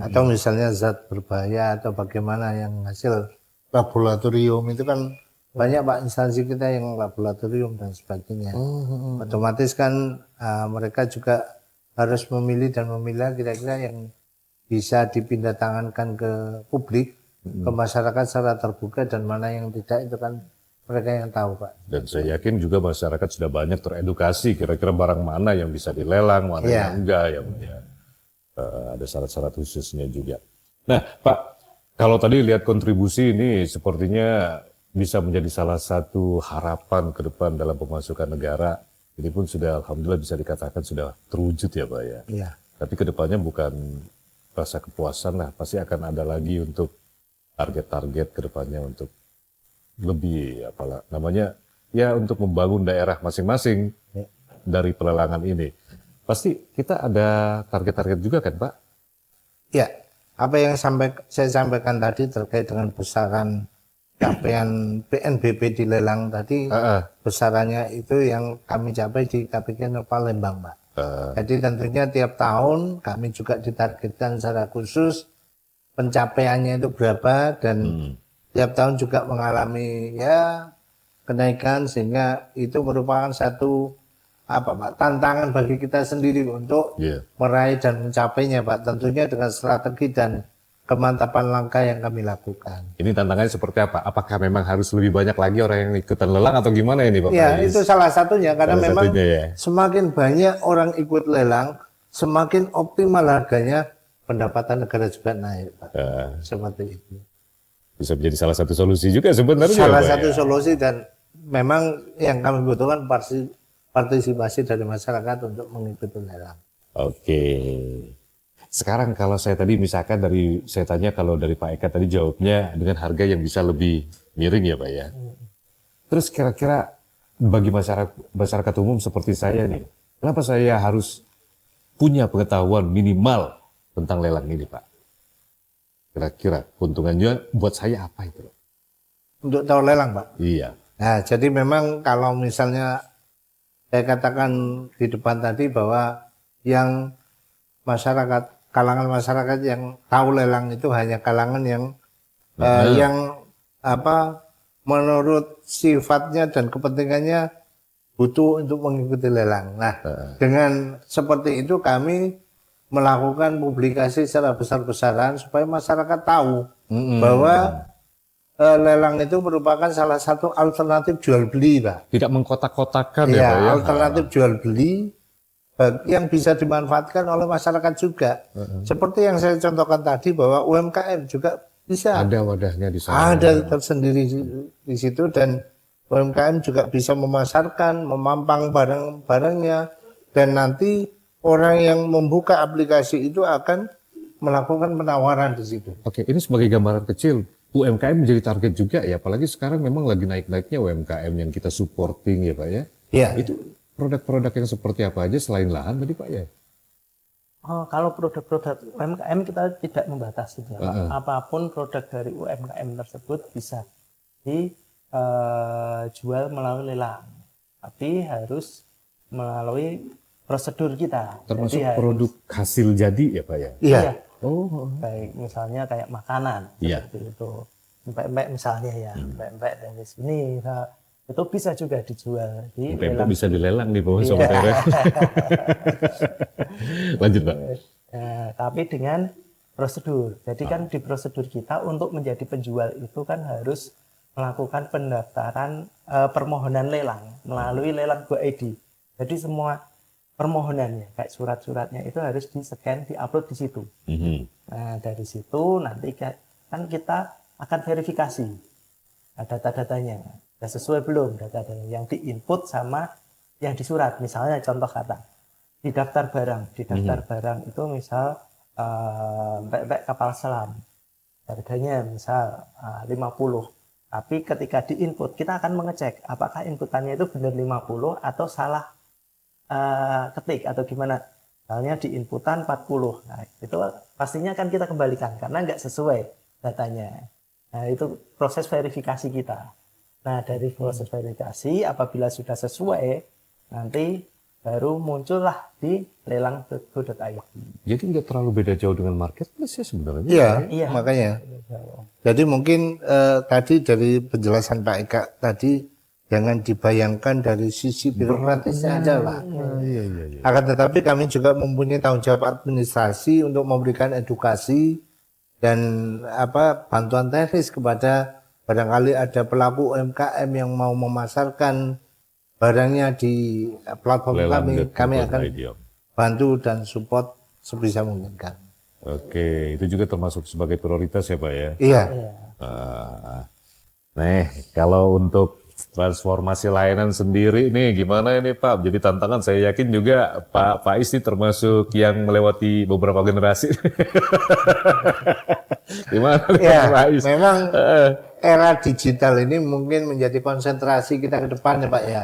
Atau misalnya zat berbahaya atau bagaimana yang hasil laboratorium itu kan banyak Pak instansi kita yang laboratorium dan sebagainya. Otomatis kan mereka juga harus memilih dan memilah kira-kira yang bisa dipindah tangankan ke publik, ke masyarakat secara terbuka, dan mana yang tidak itu kan mereka yang tahu Pak. Dan saya yakin juga masyarakat sudah banyak teredukasi kira-kira barang mana yang bisa dilelang, mana yang enggak, ada syarat-syarat khususnya juga. Nah Pak, Kalau tadi lihat kontribusi ini sepertinya bisa menjadi salah satu harapan ke depan dalam pemasukan negara. Ini pun sudah alhamdulillah bisa dikatakan sudah terwujud ya Pak ya. Iya. Tapi ke depannya bukan rasa kepuasan lah, pasti akan ada lagi untuk target-target ke depannya untuk lebih apalah namanya ya untuk membangun daerah masing-masing dari pelelangan ini. Pasti kita ada target-target juga kan Pak? Ya, apa yang saya sampaikan tadi terkait dengan besaran capaian PNBP di lelang tadi, besarannya itu yang kami capai di KPK Palembang, Pak. Jadi tentunya tiap tahun kami juga ditargetkan secara khusus pencapaiannya itu berapa dan tiap tahun juga mengalami ya kenaikan sehingga itu merupakan satu Pak, tantangan bagi kita sendiri untuk meraih dan mencapainya Pak, tentunya dengan strategi dan kemantapan langkah yang kami lakukan. Ini tantangannya seperti apa? Apakah memang harus lebih banyak lagi orang yang ikutan lelang atau gimana ini Pak? Ya, itu salah satunya karena Salah memang satunya, ya. semakin banyak orang ikut lelang, semakin optimal harganya, pendapatan negara juga naik Pak. Seperti itu. Bisa menjadi salah satu solusi juga sebenarnya. Salah Pak, satu ya? solusi dan memang yang kami butuhkan partisipasi dari masyarakat untuk mengikuti lelang. Oke. Sekarang kalau saya tadi misalkan saya tanya kalau dari Pak Eka tadi jawabnya dengan harga yang bisa lebih miring ya Pak ya. Terus kira-kira bagi masyarakat umum seperti saya nih, kenapa saya harus punya pengetahuan minimal tentang lelang ini Pak? Kira-kira keuntungannya buat saya apa itu? Untuk tahu lelang Pak? Iya. Nah, jadi memang kalau misalnya saya katakan di depan tadi bahwa yang kalangan masyarakat yang tahu lelang itu hanya kalangan yang menurut sifatnya dan kepentingannya butuh untuk mengikuti lelang. Nah, dengan seperti itu kami melakukan publikasi secara besar-besaran supaya masyarakat tahu bahwa lelang itu merupakan salah satu alternatif jual beli, Pak. Tidak mengkotak-kotakan ya Pak ya. Alternatif jual beli yang bisa dimanfaatkan oleh masyarakat juga. Seperti yang saya contohkan tadi bahwa UMKM juga bisa. Ada wadahnya di sana. Ada tersendiri di situ dan UMKM juga bisa memasarkan, memampang barang-barangnya dan nanti orang yang membuka aplikasi itu akan melakukan penawaran di situ. Oke, ini sebagai gambaran kecil. UMKM menjadi target juga ya, apalagi sekarang memang lagi naik-naiknya UMKM yang kita supporting ya Pak ya. Iya. Itu produk-produk yang seperti apa aja selain lahan tadi Pak ya? Kalau produk-produk UMKM kita tidak membatasinya, Pak. Apapun produk dari UMKM tersebut bisa dijual melalui lelang, tapi harus melalui prosedur kita. Termasuk Jadi produk hasil jadi ya Pak ya? Iya. Oh. Baik misalnya kayak makanan seperti itu, empek-empek misalnya ya, empek-empek dari sini. Itu bisa juga dijual di Empek bisa dilelang di bawah Sobat RR. Lanjut Pak. Tapi dengan prosedur. Jadi kan di prosedur kita untuk menjadi penjual itu kan harus melakukan pendaftaran permohonan lelang melalui lelang Go ID. Jadi semua permohonannya, kayak surat-suratnya itu harus di-scan, di-upload di situ. Nah dari situ nanti kan kita akan verifikasi data-datanya. Sudah sesuai belum data-datanya yang diinput sama yang disurat. Misalnya contoh kata di daftar barang, barang itu misal empek-empek kapal selam harganya misal 50, tapi ketika diinput kita akan mengecek apakah inputannya itu benar 50 atau salah ketik atau gimana. Misalnya di inputan 40, nah itu pastinya kan kita kembalikan karena nggak sesuai datanya. Nah itu proses verifikasi kita. Nah dari proses verifikasi apabila sudah sesuai nanti baru muncullah di lelang.go.id. Jadi nggak terlalu beda jauh dengan marketplace ya sebenarnya? Iya, makanya. Jadi mungkin tadi dari penjelasan Pak Eka tadi jangan dibayangkan dari sisi birokratisnya aja lah. Iya. Akan tetapi kami juga mempunyai tanggung jawab administrasi untuk memberikan edukasi dan bantuan teknis kepada barangkali ada pelaku UMKM yang mau memasarkan barangnya di platform kami akan bantu dan support sebisa mungkin. Oke, itu juga termasuk sebagai prioritas ya Pak ya. Iya. Iya. Nah, kalau untuk transformasi layanan sendiri nih gimana ini Pak? Jadi tantangan saya yakin juga Pak Faiz ini termasuk yang melewati beberapa generasi. Gimana nih Ya, Pak Faiz? memang era digital ini mungkin menjadi konsentrasi kita ke depan ya Pak ya.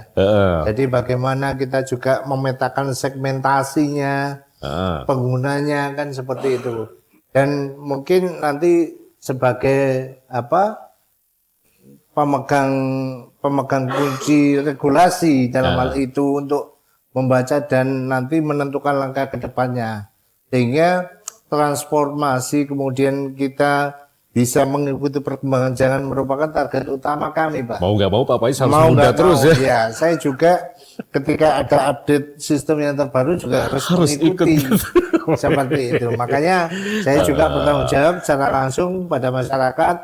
Jadi bagaimana kita juga memetakan segmentasinya, penggunanya kan seperti itu. Dan mungkin nanti sebagai pemegang kunci regulasi dalam hal itu untuk membaca dan nanti menentukan langkah ke depannya. Sehingga transformasi kemudian kita bisa mengikuti perkembangan zaman merupakan target utama kami, Pak. Mau nggak mau Pak Faiz harus Mau muda nggak terus mau, ya. ya. Saya juga ketika ada update sistem yang terbaru juga harus mengikuti seperti itu. Makanya saya juga bertanggung jawab secara langsung pada masyarakat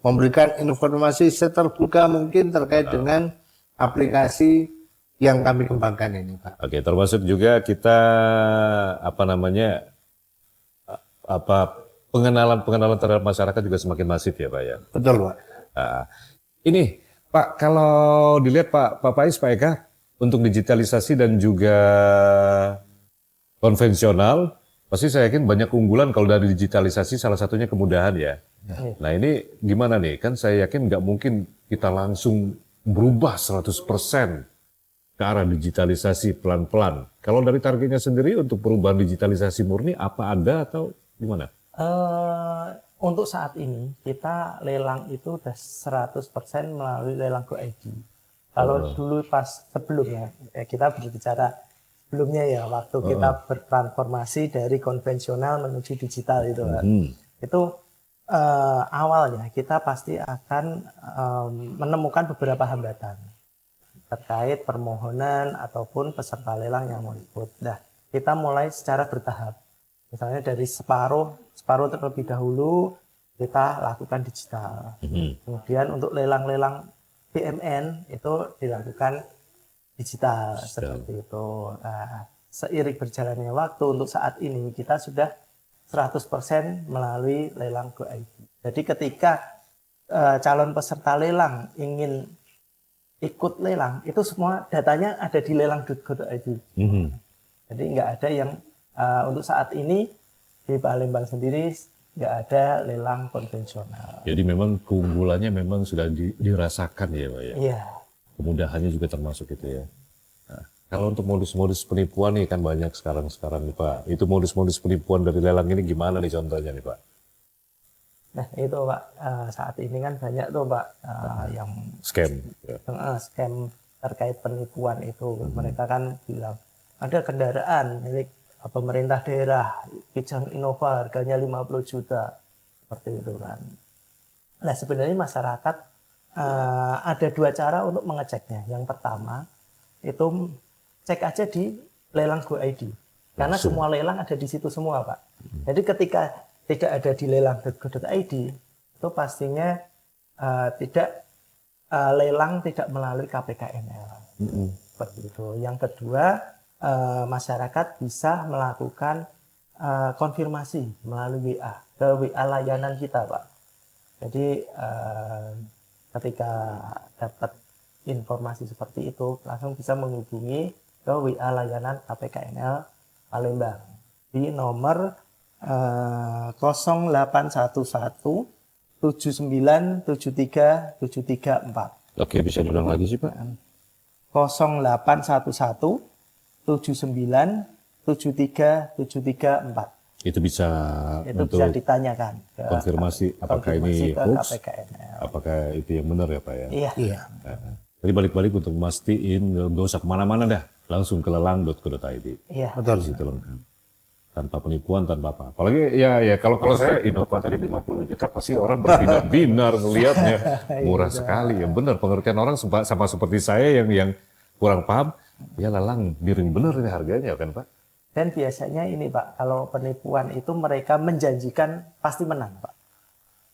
memberikan informasi seterbuka mungkin terkait dengan aplikasi yang kami kembangkan ini, Pak. Oke, termasuk juga kita pengenalan terhadap masyarakat juga semakin masif ya Pak ya. Betul, Pak. Nah, ini Pak, kalau dilihat Pak Faiz, Pak Eka, untuk digitalisasi dan juga konvensional, pasti saya yakin banyak keunggulan kalau dari digitalisasi salah satunya kemudahan ya. Nah ini gimana nih, kan saya yakin nggak mungkin kita langsung berubah 100% ke arah digitalisasi pelan-pelan. Kalau dari targetnya sendiri untuk perubahan digitalisasi murni, apa ada atau gimana? Untuk saat ini kita lelang itu udah 100% melalui lelang GoID. Kalau dulu pas sebelumnya kita berbicara sebelumnya ya waktu kita bertransformasi dari konvensional menuju digital itu kan. Itu awalnya kita pasti akan menemukan beberapa hambatan terkait permohonan ataupun peserta lelang yang mau ikut. Nah, kita mulai secara bertahap. Misalnya dari separuh terlebih dahulu kita lakukan digital. Kemudian untuk lelang-lelang BMN itu dilakukan digital seperti itu. Nah, seiring berjalannya waktu untuk saat ini kita sudah 100% melalui lelang GoID. Jadi ketika calon peserta lelang ingin ikut lelang, itu semua datanya ada di lelang.go.id. Jadi nggak ada yang untuk saat ini di Palembang sendiri nggak ada lelang konvensional. Jadi memang keunggulannya memang sudah dirasakan ya Pak ya? Iya. Kemudahannya juga termasuk itu ya. Nah, kalau untuk modus-modus penipuan nih kan banyak sekarang nih Pak. Itu modus-modus penipuan dari lelang ini gimana nih contohnya nih Pak? Nah itu Pak, saat ini kan banyak tuh Pak yang Scam. Ya. scam terkait penipuan itu. Mereka kan bilang ada kendaraan milik pemerintah daerah Kijang Innova harganya 50 juta seperti itu kan. Nah sebenarnya masyarakat ada dua cara untuk mengeceknya. Yang pertama itu cek aja di lelang GoID karena semua lelang ada di situ semua Pak. Jadi ketika tidak ada di lelang.go.id itu pastinya lelang tidak melalui KPKNL. Seperti itu. Yang kedua masyarakat bisa melakukan konfirmasi melalui WA ke WA layanan kita Pak. Jadi ketika dapat informasi seperti itu langsung bisa menghubungi ke WA layanan KPKNL Palembang di nomor 0811 7973 734. Oke, bisa diulang lagi sih Pak. 0811 79 73 734. Itu bisa Itu untuk bisa ditanyakan ke konfirmasi apakah ini ke hoax, KPKNL. apakah itu yang benar ya Pak ya. Iya. Iya. Jadi balik-balik untuk mastiin nggak usah kemana-mana dah, langsung ke lelang.go.id. Iya. Betul. Situ lengkap. Tanpa penipuan, tanpa apa. Apalagi ya kalau saya Innova tadi 50 juta pasti orang berbinar-binar ngelihatnya murah sekali. Ya benar, pengertian orang sama seperti saya yang kurang paham, ya lelang miring bener ini harganya kan Pak. Dan biasanya ini Pak, kalau penipuan itu mereka menjanjikan pasti menang Pak.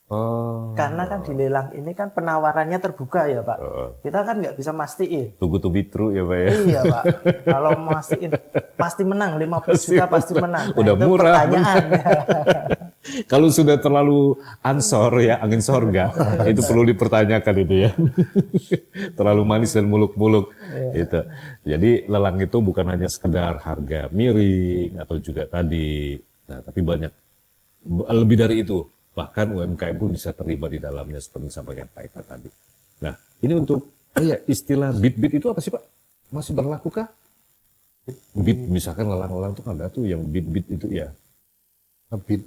Oh. Karena kan di lelang ini kan penawarannya terbuka ya Pak. Kita kan nggak bisa mastiin. Tunggu to be true ya Pak ya. Iya Pak. Kalau mastiin pasti menang 50 juta pasti menang. Nah, Udah itu murah. pertanyaan. Kalau sudah terlalu ansor ya, angin sorga, itu perlu dipertanyakan itu ya. Terlalu manis dan muluk-muluk. Itu. Jadi lelang itu bukan hanya sekedar harga miring atau juga tadi, nah tapi banyak lebih dari itu. Bahkan UMKM pun bisa terlibat di dalamnya seperti disampaikan Pak Eka tadi. Nah, ini untuk istilah bit-bit itu apa sih Pak? Masih berlaku kah? Bit, misalkan lelang-lelang itu ada tuh yang bit-bit itu ya. Bit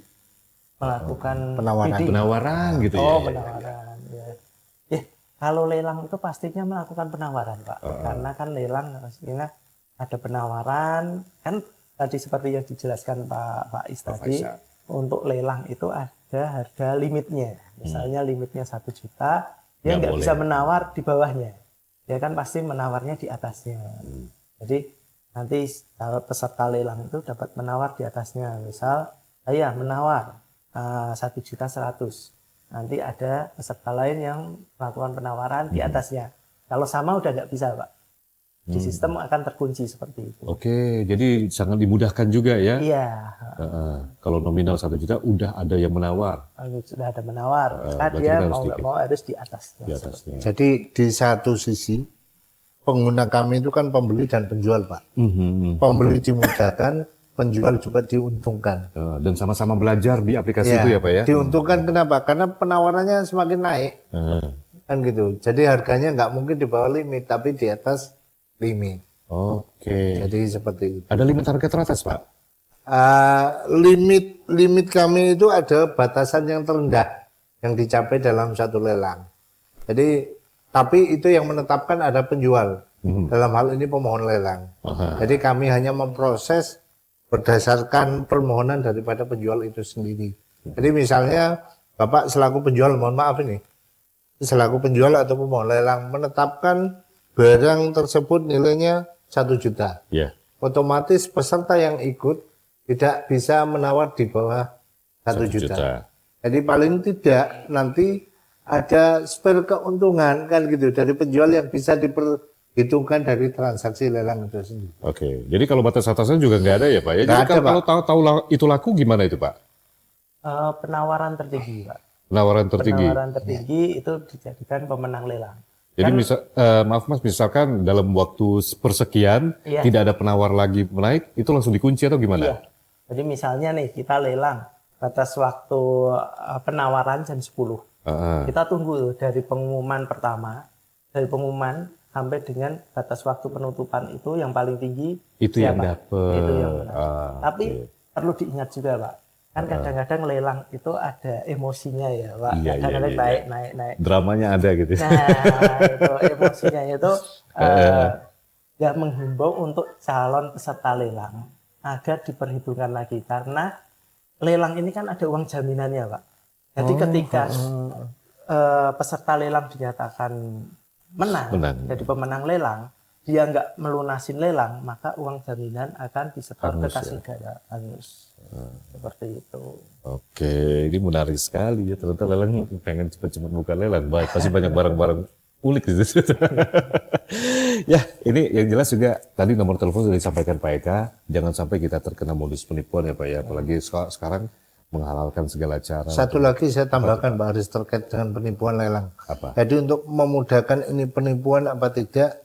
Melakukan penawaran. bidding. Penawaran gitu ya. Oh, penawaran. Ya. Kalau lelang itu pastinya melakukan penawaran, Pak. Karena kan lelang pastinya ada penawaran. Kan tadi seperti yang dijelaskan Pak Is tadi, untuk lelang itu ada harga limitnya. Misalnya limitnya 1 juta, dia nggak bisa menawar di bawahnya. Dia kan pasti menawarnya di atasnya. Jadi nanti kalau peserta lelang itu dapat menawar di atasnya. Misal saya menawar 1.100.000. Nanti ada peserta lain yang melakukan penawaran di atasnya. Kalau sama udah nggak bisa Pak. Di sistem akan terkunci seperti itu. Oke, jadi sangat dimudahkan juga ya. Iya. Kalau nominal 1 juta udah ada yang menawar Kalau sudah ada menawar, maka berarti dia kita harus mau nggak dikit. mau harus di atasnya. di atasnya. Jadi di satu sisi pengguna kami itu kan pembeli dan penjual Pak. Pembeli dimudahkan, penjual juga diuntungkan. Dan sama-sama belajar di aplikasi itu ya Pak ya. Diuntungkan kenapa? Karena penawarannya semakin naik. Kan gitu. Jadi harganya nggak mungkin di bawah limit, tapi di atas limit. Oke. Jadi seperti itu. Ada limit harga teratas Pak? Limit kami itu ada batasan yang terendah yang dicapai dalam satu lelang. Jadi tapi itu yang menetapkan ada penjual. Dalam hal ini pemohon lelang. Jadi kami hanya memproses berdasarkan permohonan daripada penjual itu sendiri. Jadi misalnya Bapak selaku penjual, mohon maaf ini, selaku penjual atau pemohon lelang menetapkan barang tersebut nilainya 1 juta. Ya. Otomatis peserta yang ikut tidak bisa menawar di bawah 1 juta. Jadi paling tidak nanti ada spare keuntungan kan gitu dari penjual yang bisa diperhitungkan dari transaksi lelang itu sendiri. Oke. Jadi kalau batas atasnya juga nggak ada ya Pak ya? Nggak Jadi ada, kalau tahu itu laku gimana itu Pak? Penawaran tertinggi Pak. Penawaran tertinggi. Penawaran tertinggi itu dijadikan pemenang lelang. Jadi maaf Mas, misalkan dalam waktu persekian tidak ada penawar lagi menaik, itu langsung dikunci atau gimana? Iya. Jadi misalnya nih kita lelang batas waktu penawaran jam 10. Kita tunggu dari pengumuman pertama, dari pengumuman sampai dengan batas waktu penutupan itu yang paling tinggi Itu yang dapat. Itu yang menang. Tapi perlu diingat juga Pak, kan kadang-kadang lelang itu ada emosinya ya Pak. Iya, Kadang-kadang iya. naik. Dramanya ada gitu. Nah itu emosinya itu ya menghimbau untuk calon peserta lelang agar diperhitungkan lagi, karena lelang ini kan ada uang jaminannya Pak. Jadi ketika peserta lelang dinyatakan menang, jadi pemenang lelang, dia nggak melunasin lelang, maka uang jaminan akan disetor ke kas negara. Seperti itu. Oke, ini menarik sekali ya. Ternyata lelang pengen cepat-cepat buka lelang. Baik, pasti banyak barang-barang ulik gitu. Ya, ini yang jelas juga tadi nomor telepon sudah disampaikan Pak Eka. Jangan sampai kita terkena modus penipuan ya Pak ya. Apalagi sekarang menghalalkan segala cara. Satu lagi saya tambahkan Pak Aris terkait dengan penipuan lelang. Apa? Jadi untuk memudahkan ini penipuan apa tidak,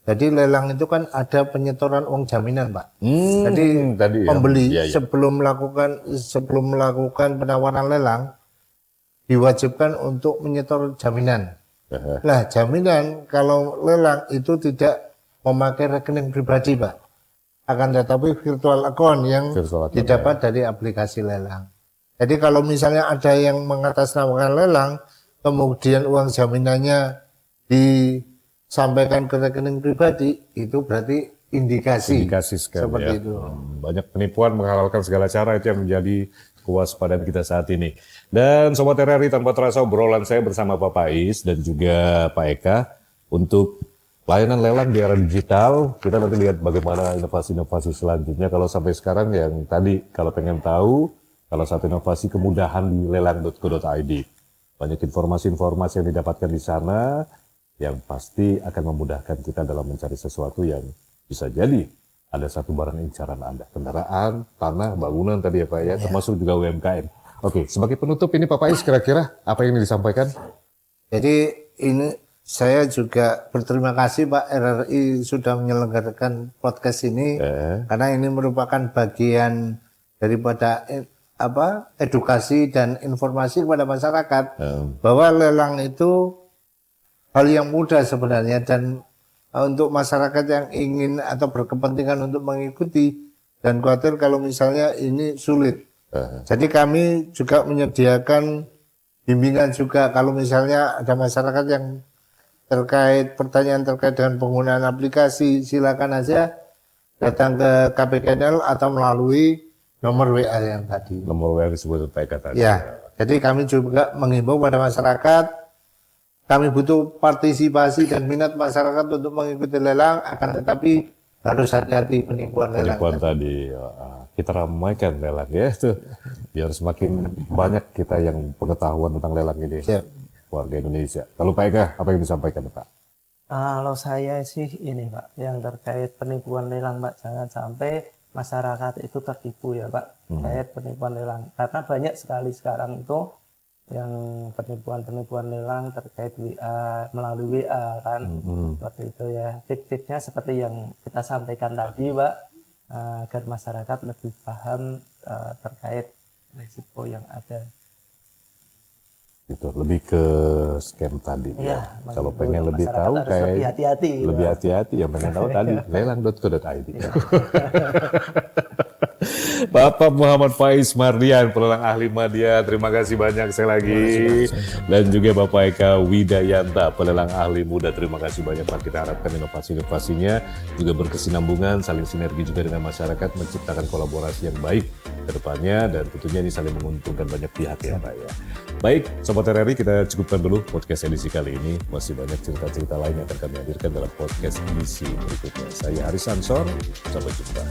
jadi lelang itu kan ada penyetoran uang jaminan Pak. Jadi tadi ya. pembeli Iya. sebelum melakukan penawaran lelang diwajibkan untuk menyetor jaminan. Nah jaminan kalau lelang itu tidak memakai rekening pribadi Pak, akan tetapi virtual account yang didapat dari aplikasi lelang. Jadi kalau misalnya ada yang mengatasnamakan lelang, kemudian uang jaminannya disampaikan ke rekening pribadi, itu berarti indikasi sekali seperti ya. itu. Banyak penipuan menghalalkan segala cara, itu yang menjadi kewaspadaan kita saat ini. Dan Sobat RRI, tanpa terasa obrolan saya bersama Pak Pais dan juga Pak Eka untuk layanan lelang di era digital. Kita nanti lihat bagaimana inovasi-inovasi selanjutnya. Kalau sampai sekarang yang tadi, kalau pengen tahu, kalau satu inovasi kemudahan di lelang.co.id. banyak informasi-informasi yang didapatkan di sana yang pasti akan memudahkan kita dalam mencari sesuatu yang bisa jadi ada satu barang incaran Anda, kendaraan, tanah, bangunan tadi ya Pak ya, termasuk juga UMKM. Oke, sebagai penutup ini Pak Faiz kira-kira apa yang ingin disampaikan? Jadi ini saya juga berterima kasih Pak RRI sudah menyelenggarakan podcast ini karena ini merupakan bagian daripada edukasi dan informasi kepada masyarakat bahwa lelang itu hal yang mudah sebenarnya dan untuk masyarakat yang ingin atau berkepentingan untuk mengikuti dan khawatir kalau misalnya ini sulit. Jadi kami juga menyediakan bimbingan juga kalau misalnya ada masyarakat yang terkait pertanyaan terkait dengan penggunaan aplikasi, silakan aja datang ke KPKNL atau melalui nomor WA yang tadi. Nomor WA yang disebut Pak Eka tadi. Ya, jadi kami juga mengimbau pada masyarakat, kami butuh partisipasi dan minat masyarakat untuk mengikuti lelang, akan tetapi harus hati-hati penipuan lelang. Penipuan tadi, kita ramaikan lelang ya, itu biar semakin banyak kita yang pengetahuan tentang lelang ini. Siap. Warga Indonesia. Kalau Pak Eka, apa yang disampaikan Pak? Kalau saya sih ini Pak, yang terkait penipuan lelang Pak, jangan sampai masyarakat itu tertipu ya Pak, terkait penipuan lelang. Karena banyak sekali sekarang itu yang penipuan lelang terkait WA, melalui WA kan, seperti itu ya. Tips-tipsnya seperti yang kita sampaikan tadi Pak, agar masyarakat lebih paham terkait risiko yang ada. Itu lebih ke scam tadi ya. Kalau pengen lebih tahu kayak lebih hati-hati. Lebih hati-hati yang pengen tahu tadi lelang.co.id. Bapak Muhammad Faiz Mardian, pelelang ahli media, terima kasih banyak sekali lagi. Dan juga Bapak Eka Widayanta, pelelang ahli muda, terima kasih banyak Pak. Kita harapkan inovasi-inovasinya juga berkesinambungan, saling sinergi juga dengan masyarakat, menciptakan kolaborasi yang baik ke depannya, dan tentunya ini saling menguntungkan banyak pihak ya Pak ya. Baik, Sobat RRI, kita cukupkan dulu podcast edisi kali ini. Masih banyak cerita-cerita lain yang akan kami hadirkan dalam podcast edisi berikutnya. Saya Haris Ansor, sampai jumpa.